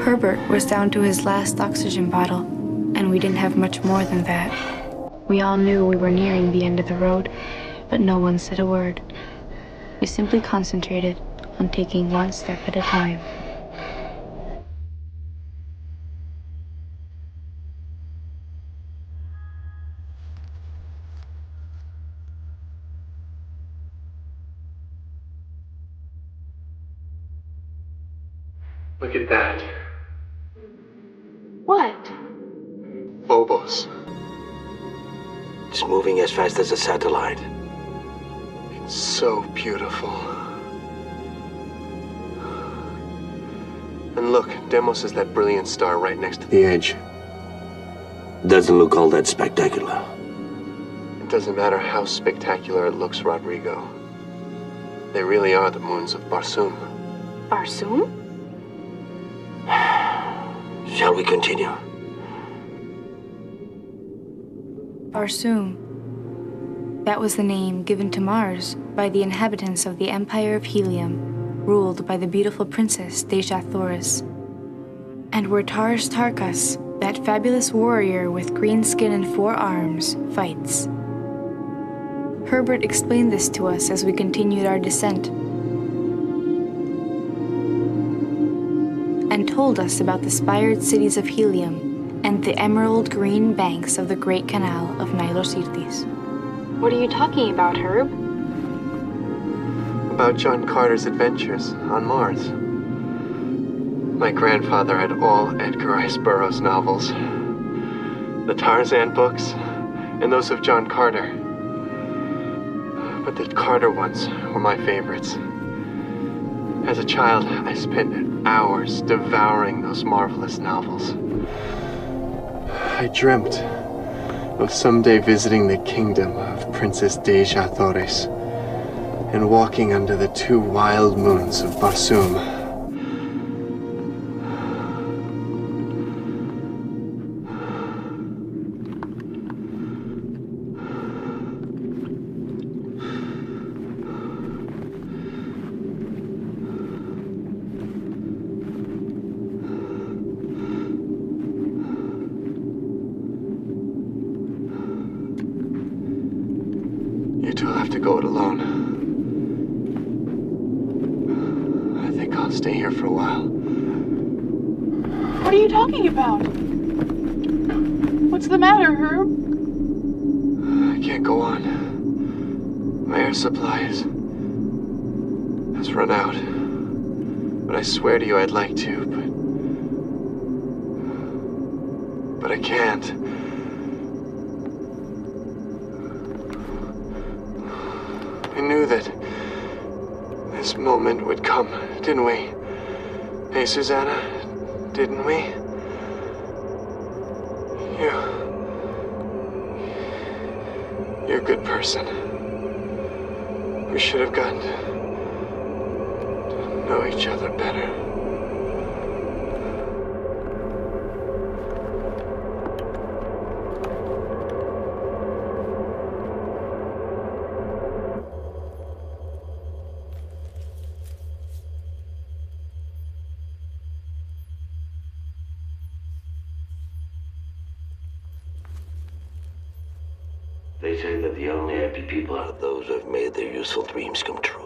Herbert was down to his last oxygen bottle, and we didn't have much more than that. We all knew we were nearing the end of the road, but no one said a word. We simply concentrated on taking one step at a time. Look at that. What? Phobos. It's moving as fast as a satellite. It's so beautiful. And look, Deimos is that brilliant star right next to the edge. Doesn't look all that spectacular. It doesn't matter how spectacular it looks, Rodrigo. They really are the moons of Barsoom. Barsoom? Shall we continue? Barsoom. That was the name given to Mars by the inhabitants of the Empire of Helium, ruled by the beautiful princess Deja Thoris. And where Tars Tarkas, that fabulous warrior with green skin and 4 arms, fights. Herbert explained this to us as we continued our descent, and told us about the spired cities of Helium and the emerald green banks of the Great Canal of Nilosirtis. What are you talking about, Herb? About John Carter's adventures on Mars. My grandfather had all Edgar Rice Burroughs novels. The Tarzan books, and those of John Carter. But the Carter ones were my favorites. As a child, I spent hours devouring those marvelous novels. I dreamt of someday visiting the kingdom of Princess Deja Thoris and walking under the 2 wild moons of Barsoom. You two will have to go it alone. I think I'll stay here for a while. What are you talking about? What's the matter, Herb? I can't go on. My air supply has run out. But I swear to you I'd like to, but I can't. We knew that this moment would come, didn't we? Hey, Susanna, didn't we? You're a good person. We should have gotten to know each other better. They say that the only happy people are those who have made their useful dreams come true.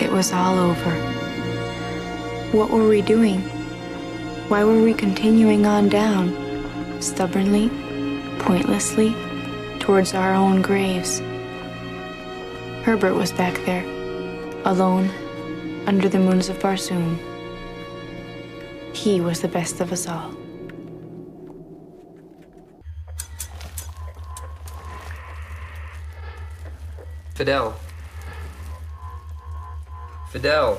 It was all over. What were we doing? Why were we continuing on down, stubbornly, pointlessly, towards our own graves? Herbert was back there, alone, under the moons of Barsoom. He was the best of us all. Fidel. Fidel.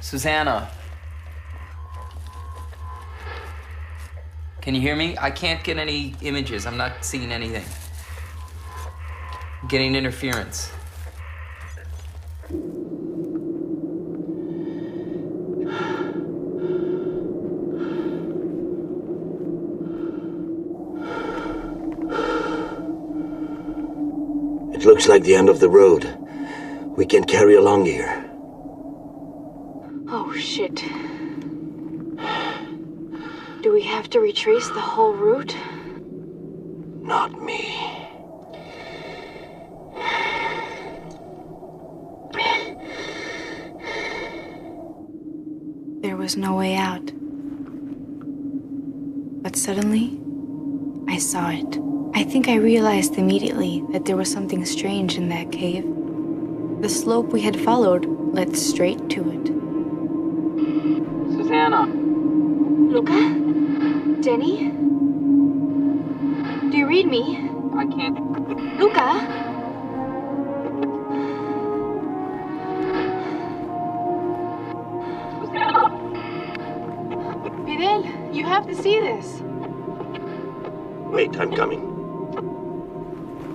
Susanna. Can you hear me? I can't get any images. I'm not seeing anything. I'm getting interference. It looks like the end of the road. We can carry along here. Oh, shit. Do we have to retrace the whole route? Not me. There was no way out. But suddenly, I saw it. I think I realized immediately that there was something strange in that cave. The slope we had followed led straight to it. Susanna. Luca? Jenny? Do you read me? I can't. Luca? Fidel, you have to see this. Wait, I'm coming.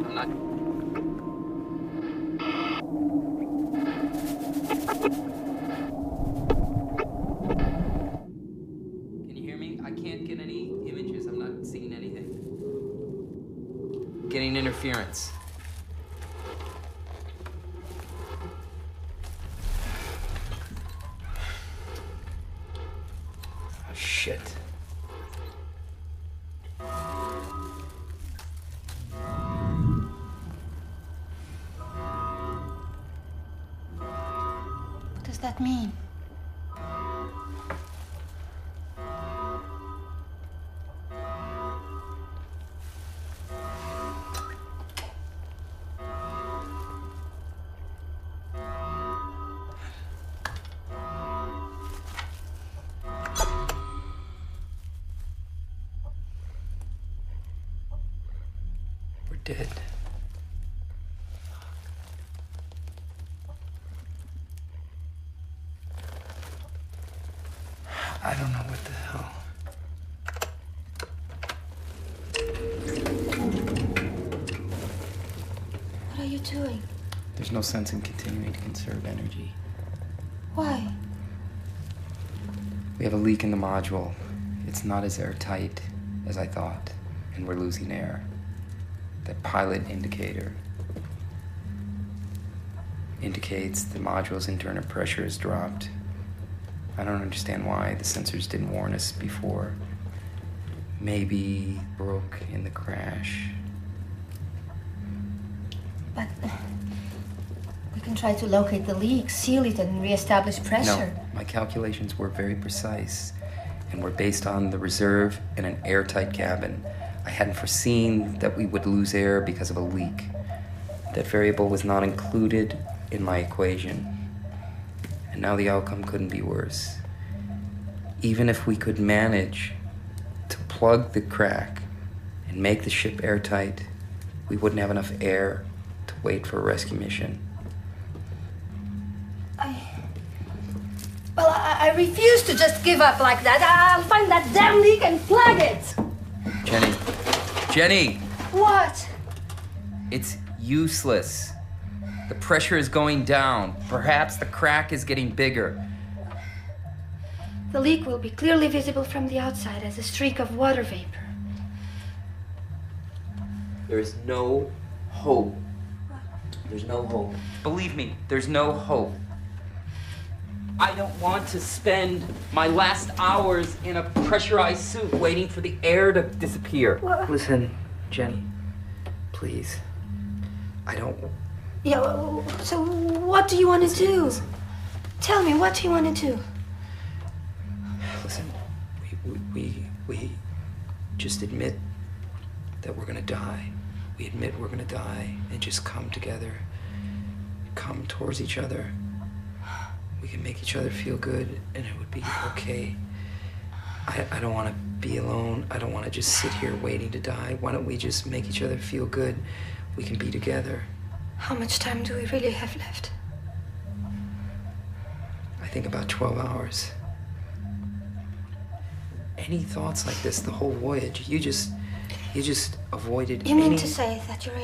I'm not. Can you hear me? I can't get any images. I'm not seeing anything. Getting interference. Oh, shit. What does that mean? dead. I don't know what the hell. What are you doing? There's no sense in continuing to conserve energy. Why? We have a leak in the module. It's not as airtight as I thought, and we're losing air. That pilot indicator indicates the module's internal pressure has dropped. I don't understand why the sensors didn't warn us before. Maybe broke in the crash. But we can try to locate the leak, seal it, and reestablish pressure. No, my calculations were very precise and were based on the reserve and an airtight cabin. I hadn't foreseen that we would lose air because of a leak. That variable was not included in my equation. And now the outcome couldn't be worse. Even if we could manage to plug the crack and make the ship airtight, we wouldn't have enough air to wait for a rescue mission. I refuse to just give up like that. I'll find that damn leak and plug it. Jenny. Jenny! What? It's useless. The pressure is going down. Perhaps the crack is getting bigger. The leak will be clearly visible from the outside as a streak of water vapor. There is no hope. There's no hope. Believe me, there's no hope. I don't want to spend my last hours in a pressurized suit waiting for the air to disappear. What? Listen, Jenny, please. I don't... Yeah, well, so what do you want to do? Tell me, what do you want to do? Listen, we just admit that we're gonna die. We admit we're gonna die and just come together. Come towards each other. We can make each other feel good and it would be okay. I don't want to be alone. I don't want to just sit here waiting to die. Why don't we just make each other feel good? We can be together. How much time do we really have left? I think about 12 hours. Any thoughts like this the whole voyage? You just avoided You mean to say that your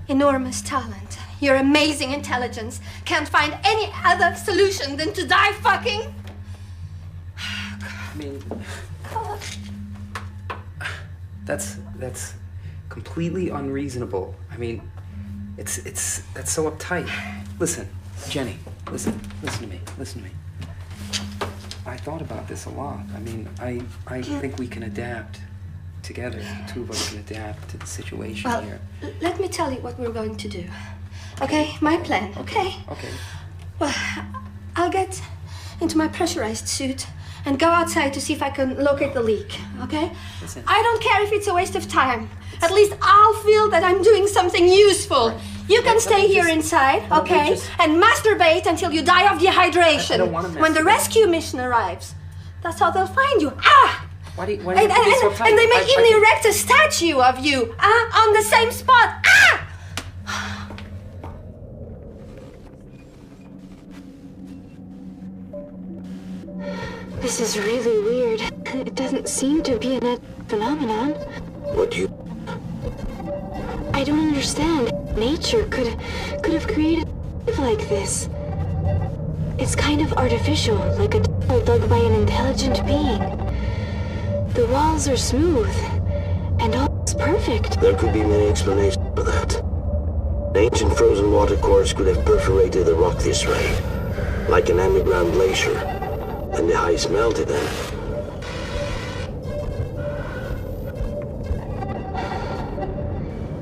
enormous talent, your amazing intelligence, can't find any other solution than to die fucking? I mean, that's completely unreasonable. I mean, that's so uptight. Listen, Jenny, listen to me. I thought about this a lot. I mean, I think we can adapt together. The two of us can adapt to the situation here. Let me tell you what we're going to do. Okay, my plan, okay? Okay. Well, I'll get into my pressurized suit and go outside to see if I can locate the leak, okay? Listen. I don't care if it's a waste of time. At least I'll feel that I'm doing something useful. Right. You can stay here inside, okay? And masturbate until you die of dehydration. I don't want to masturbate. When the rescue mission arrives, that's how they'll find you. Ah! Why do you be so tight? And they may even erect a statue of you, on the same spot. Ah! This is really weird. It doesn't seem to be a net phenomenon. What do you... I don't understand. Nature could have created like this. It's kind of artificial, like a tunnel dug by an intelligent being. The walls are smooth, and all is perfect. There could be many explanations for that. An ancient frozen watercourse could have perforated the rock this way, like an underground glacier, and the ice melted then.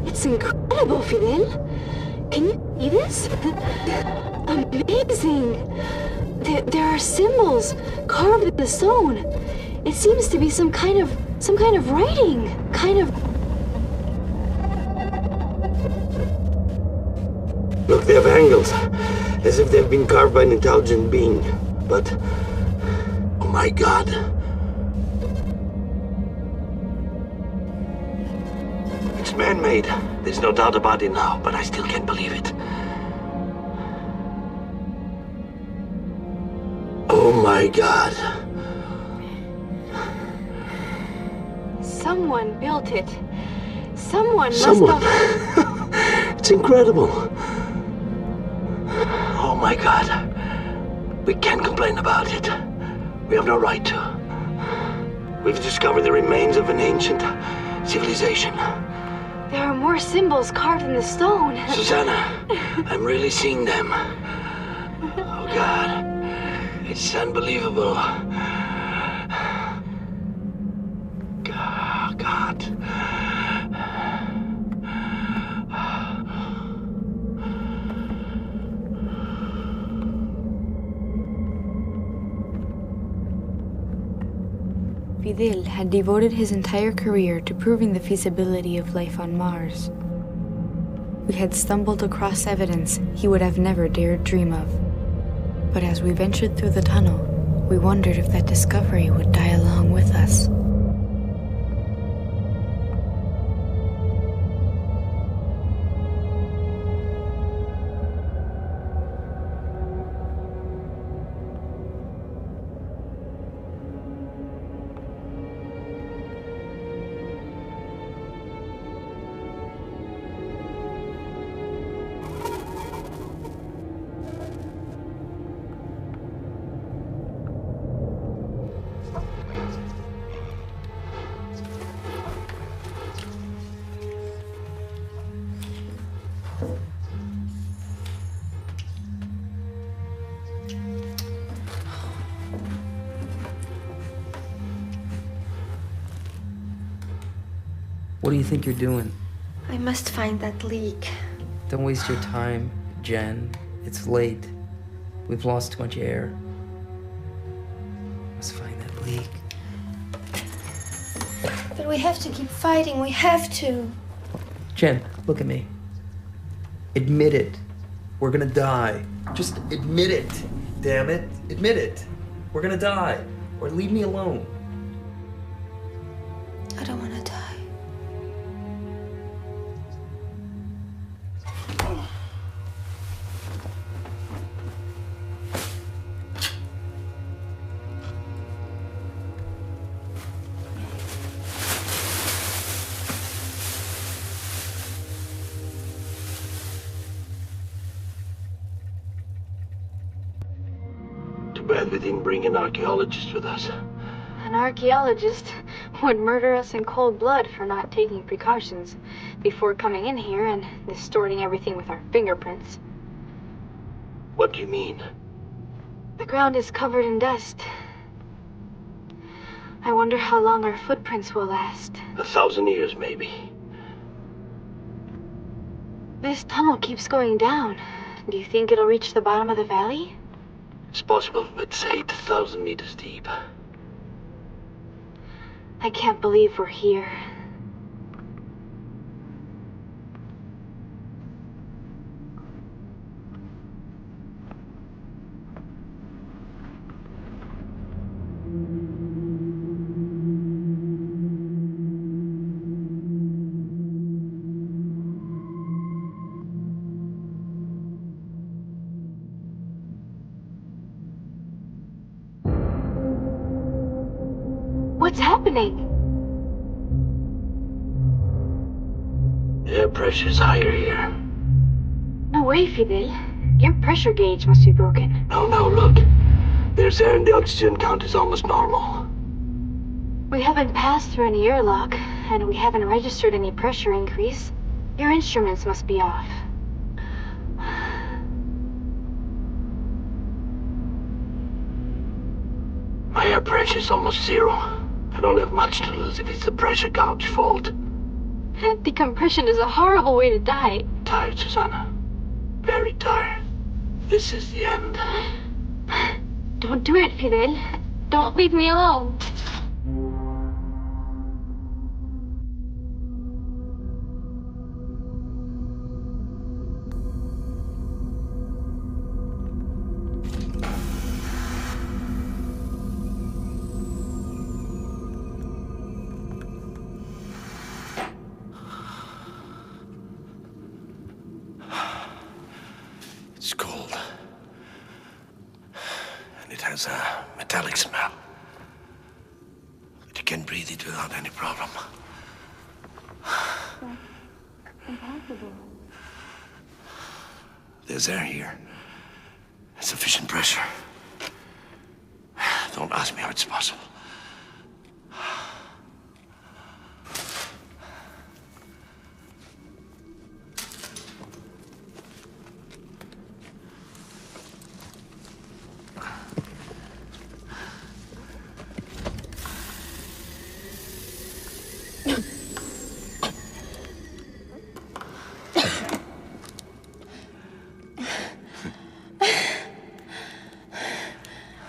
It's incredible, Fidel. Can you see this? Amazing. There are symbols carved in the stone. It seems to be some kind of writing. Look, they have angles, as if they've been carved by an intelligent being. But, oh my God. It's man-made. There's no doubt about it now, but I still can't believe it. Oh my God. Someone built it. Someone. Someone. It's incredible. Oh my God. We can't complain about it. We have no right to. We've discovered the remains of an ancient civilization. There are more symbols carved in the stone. Susanna, I'm really seeing them. Oh God. It's unbelievable. God. Fidel had devoted his entire career to proving the feasibility of life on Mars. We had stumbled across evidence he would have never dared dream of. But as we ventured through the tunnel, we wondered if that discovery would die along with us. What do you think you're doing? I must find that leak. Don't waste your time, Jen. It's late. We've lost too much air. Must find that leak. But we have to keep fighting. We have to. Jen, look at me. Admit it. We're gonna die. Just admit it. Damn it. Admit it. We're gonna die. Or leave me alone. I don't want to die. We didn't bring an archaeologist with us. An archaeologist would murder us in cold blood for not taking precautions before coming in here and distorting everything with our fingerprints. What do you mean? The ground is covered in dust. I wonder how long our footprints will last. 1,000 years, maybe. This tunnel keeps going down. Do you think it'll reach the bottom of the valley? It's possible, but it's 8,000 meters deep. I can't believe we're here. What's happening? Air pressure's higher here. No way, Fidel. Your pressure gauge must be broken. No, look. There's air and the oxygen count is almost normal. We haven't passed through any airlock, and we haven't registered any pressure increase. Your instruments must be off. My air pressure's almost zero. I don't have much to lose if it's the pressure gauge fault. Decompression is a horrible way to die. Tired, Susanna. Very tired. This is the end. Don't do it, Fidel. Don't leave me alone. smell. But you can breathe it without any problem. That's impossible. There's air here. Sufficient pressure. Don't ask me how it's possible.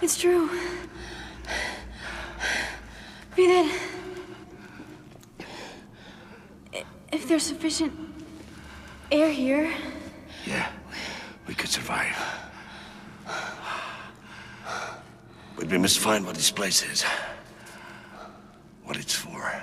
It's true. Breathe in. If there's sufficient air here... Yeah, we could survive. But we must find what this place is. What it's for.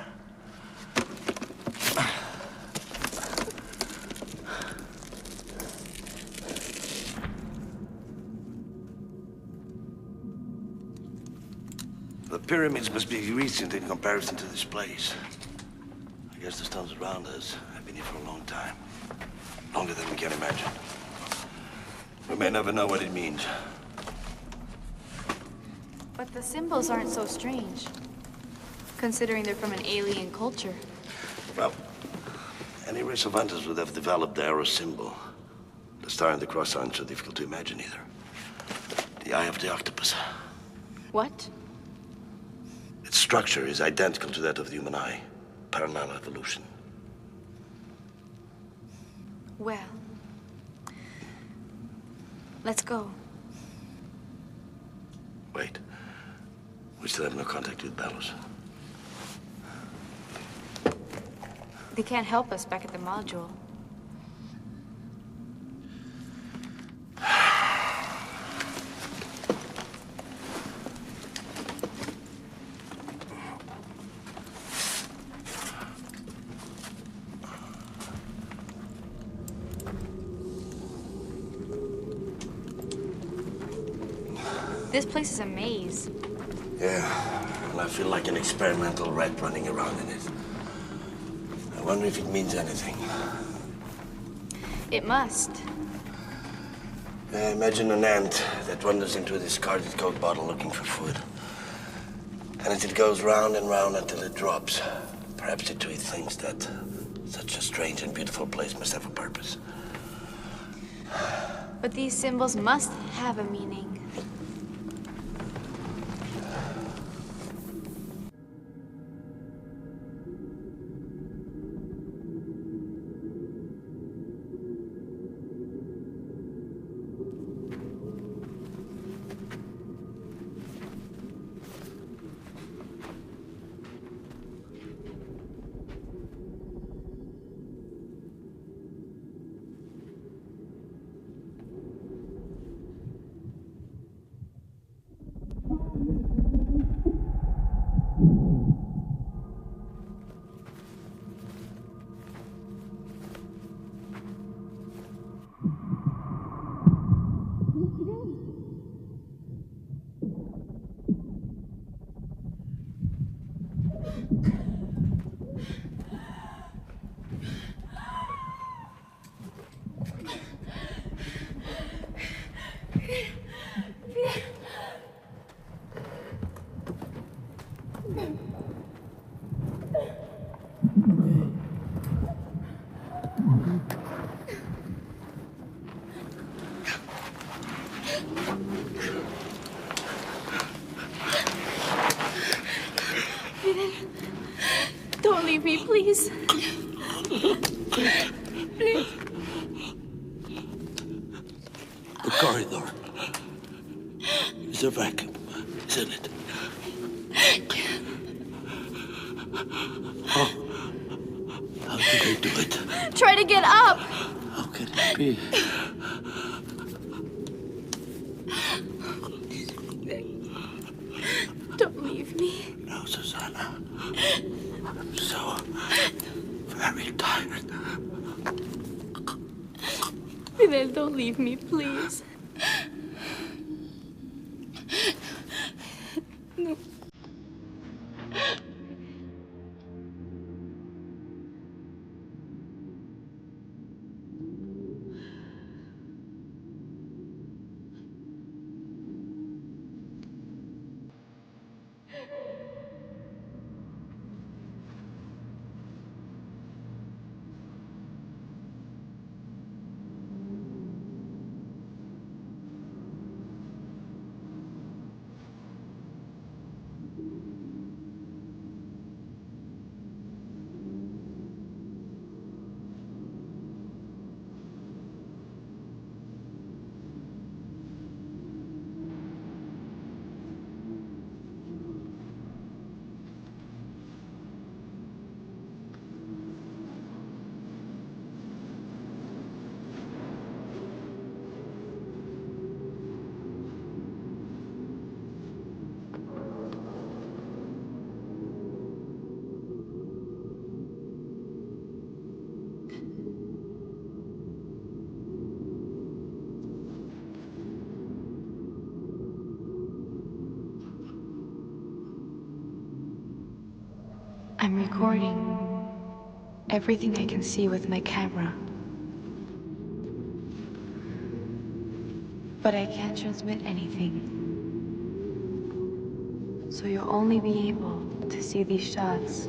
The pyramids must be recent in comparison to this place. I guess the stones around us have been here for a long time. Longer than we can imagine. We may never know what it means. But the symbols aren't so strange, considering they're from an alien culture. Well, any race of hunters would have developed the arrow symbol. The star and the cross aren't so difficult to imagine either. The eye of the octopus. What? Its structure is identical to that of the human eye. Parallel evolution. Well, let's go. Wait. We still have no contact with Bellows. They can't help us back at the module. This place is a maze. Yeah, and I feel like an experimental rat running around in it. I wonder if it means anything. It must. Imagine an ant that wanders into a discarded Coke bottle looking for food. And as it goes round and round until it drops, perhaps it too thinks that such a strange and beautiful place must have a purpose. But these symbols must have a meaning. Don't leave me, please. Please. The corridor. Is a vacuum, isn't it? How did they do it? Try to get up. How can it be? Don't leave me. No, Susanna. I'm so very tired. Fidel, don't leave me, please. No. I'm recording everything I can see with my camera. But I can't transmit anything. So you'll only be able to see these shots.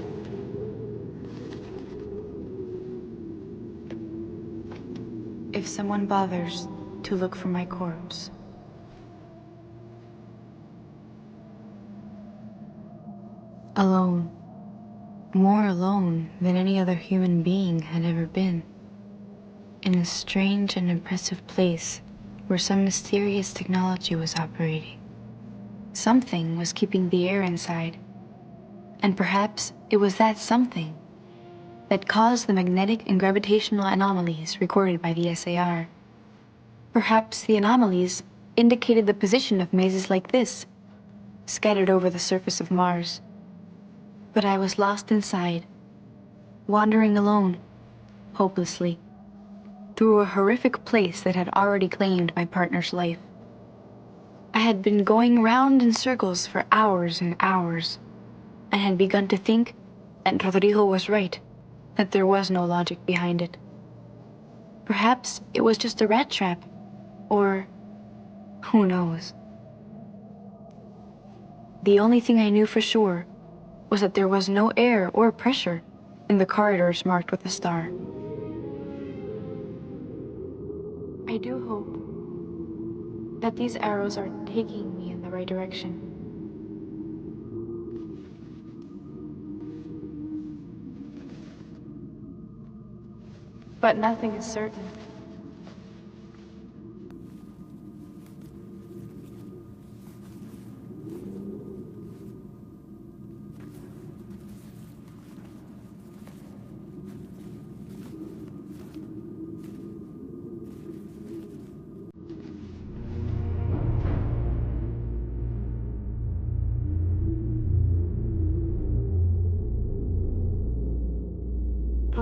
If someone bothers to look for my corpse. Alone. More alone than any other human being had ever been. In a strange and impressive place where some mysterious technology was operating. Something was keeping the air inside. And perhaps it was that something that caused the magnetic and gravitational anomalies recorded by the SAR. Perhaps the anomalies indicated the position of mazes like this, scattered over the surface of Mars. But I was lost inside, wandering alone, hopelessly, through a horrific place that had already claimed my partner's life. I had been going round in circles for hours and hours, and had begun to think that Rodrigo was right, that there was no logic behind it. Perhaps it was just a rat trap, or who knows. The only thing I knew for sure was that there was no air or pressure in the corridors marked with a star. I do hope that these arrows are taking me in the right direction. But nothing is certain.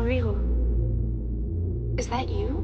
Rodrigo, is that you?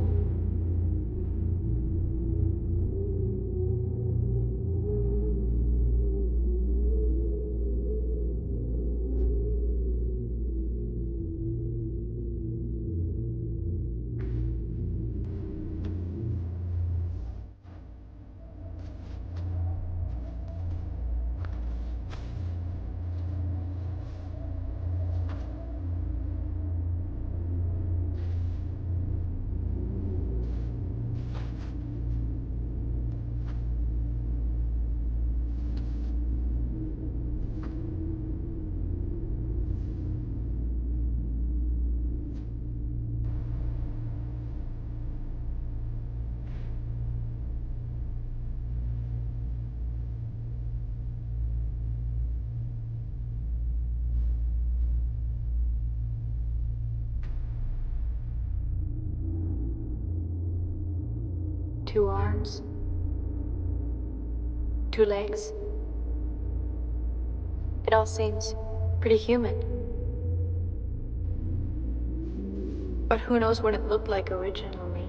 Two arms, two legs. It all seems pretty human. But who knows what it looked like originally?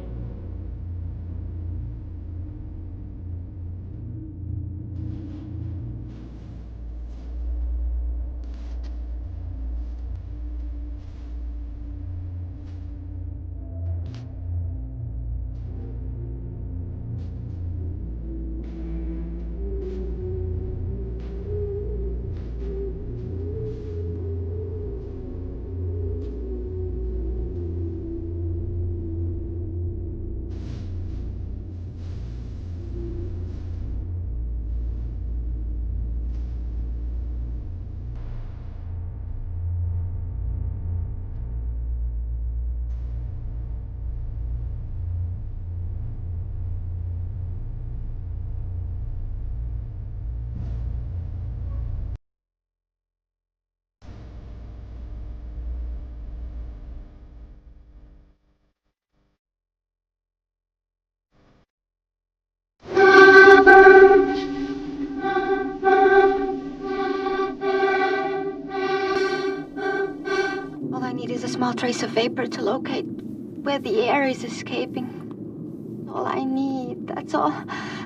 small trace of vapor to locate where the air is escaping. All I need, that's all.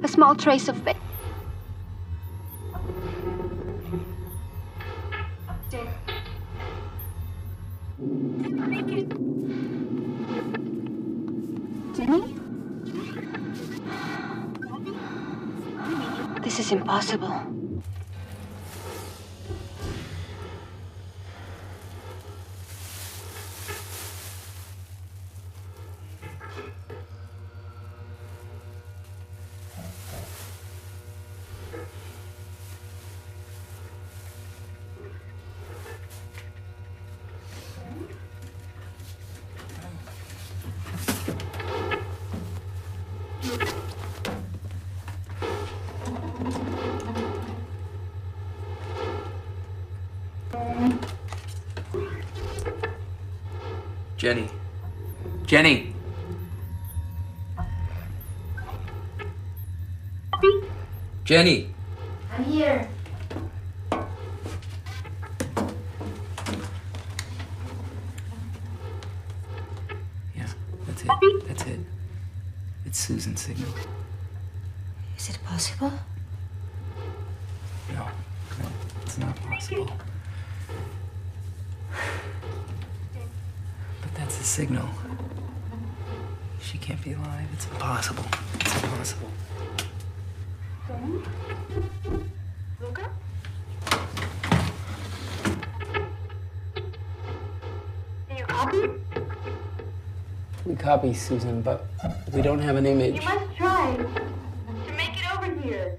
A small trace of vapor. Jenny? This is impossible. Jenny. Jenny! Jenny! I'm here. Yeah, that's it. That's it. It's Susan's signal. Is it possible? No, it's not possible. But that's the signal. She can't be alive. It's impossible. It's impossible. Luca? Do you copy? We copy, Susan, but we don't have an image. You must try to make it over here.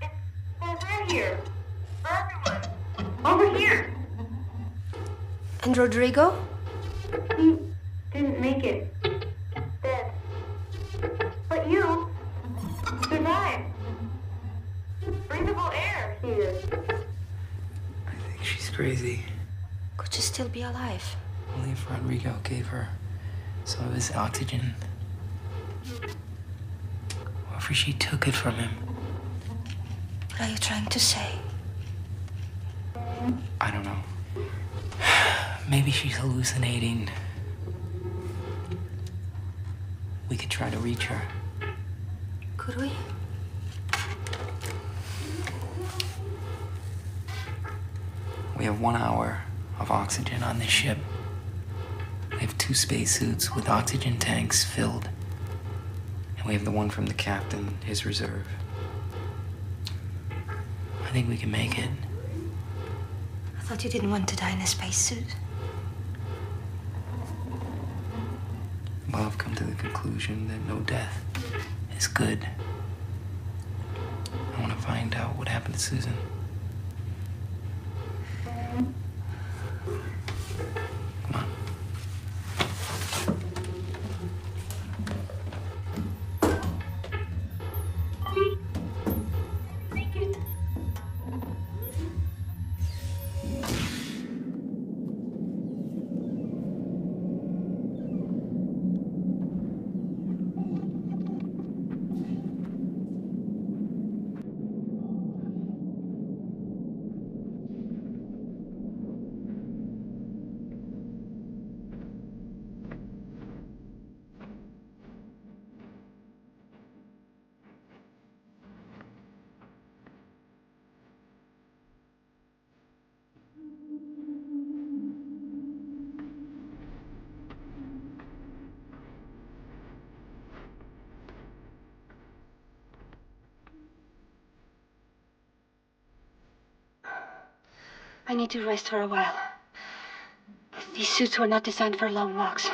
It's for here. For everyone. Over here. And Rodrigo? He didn't make it. Dead. But you survived. Breathable air here. I think she's crazy. Could you still be alive? Only if Rodrigo gave her some of his oxygen. Or if she took it from him. What are you trying to say? I don't know. Maybe she's hallucinating. We could try to reach her. Could we? We have 1 hour of oxygen on this ship. We have 2 spacesuits with oxygen tanks filled. And we have the one from the captain, his reserve. I think we can make it. I thought you didn't want to die in a spacesuit. Well, I've come to the conclusion that no death is good. I want to find out what happened to Susan. Come on. I need to rest for a while. These suits were not designed for long walks.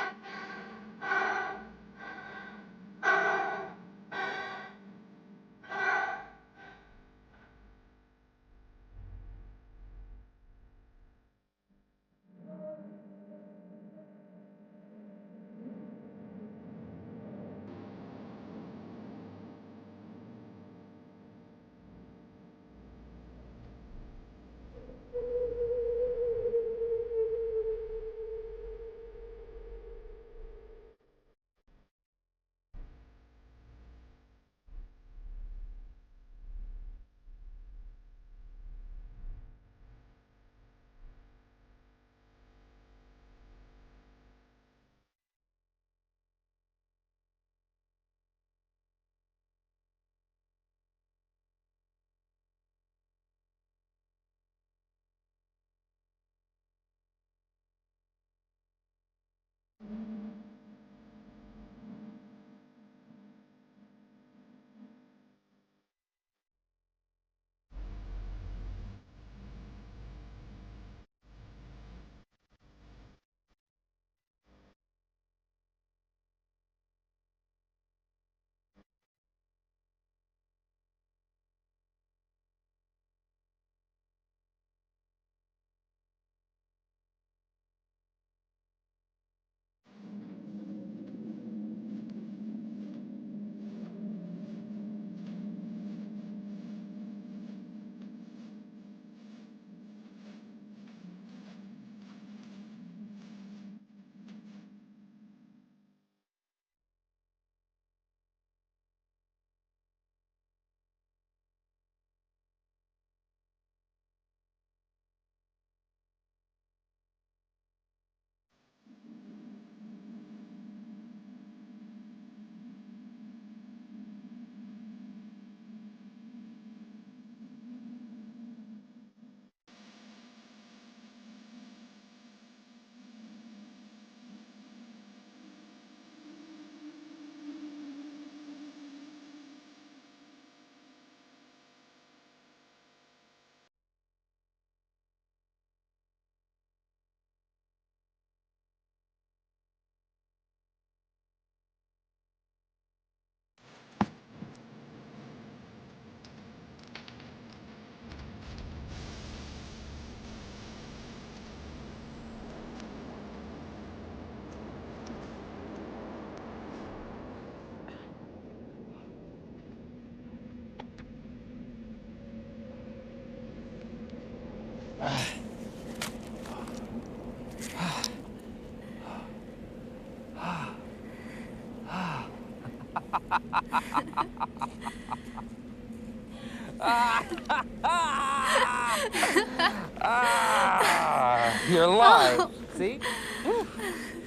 You're alive. See? Woo.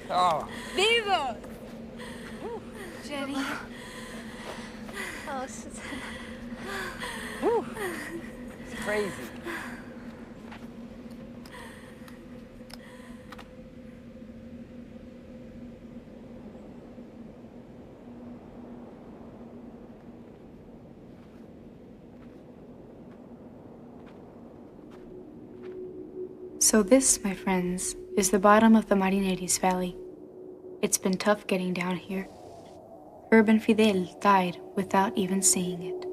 Oh. Vivo! Jenny. Oh, Susanna. Woo. It's crazy. So this, my friends, is the bottom of the Medeiros Valley. It's been tough getting down here. Herb and Fidel died without even seeing it.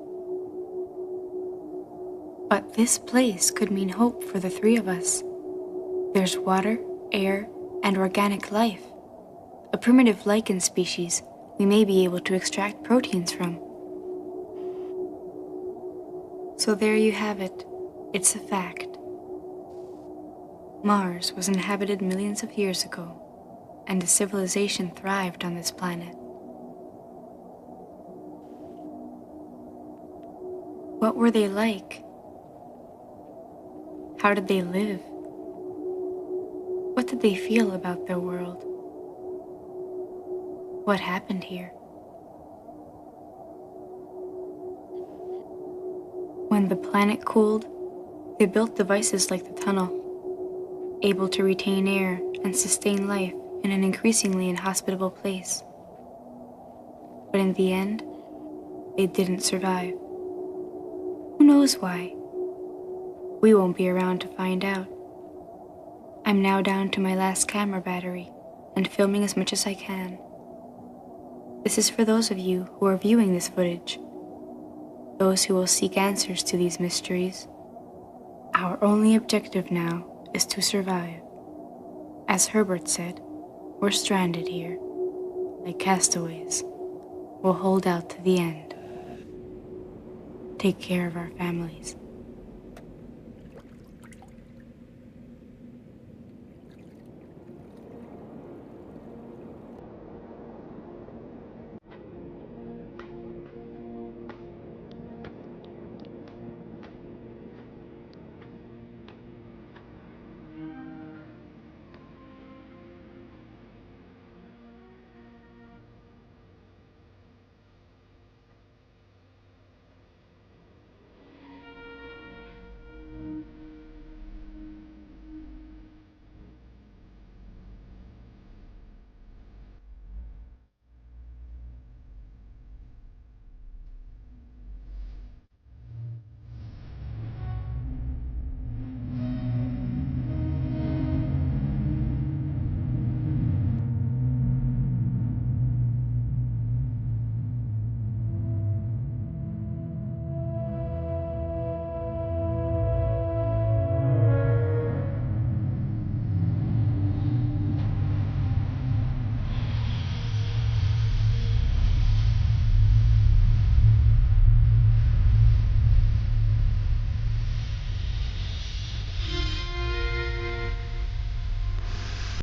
But this place could mean hope for the three of us. There's water, air, and organic life. A primitive lichen species we may be able to extract proteins from. So there you have it. It's a fact. Mars was inhabited millions of years ago, and a civilization thrived on this planet. What were they like? How did they live? What did they feel about their world? What happened here? When the planet cooled, they built devices like the tunnel, able to retain air and sustain life in an increasingly inhospitable place. But in the end, they didn't survive. Who knows why? We won't be around to find out. I'm now down to my last camera battery and filming as much as I can. This is for those of you who are viewing this footage, those who will seek answers to these mysteries. Our only objective now is to survive. As Herbert said, we're stranded here, like castaways. We'll hold out to the end. Take care of our families.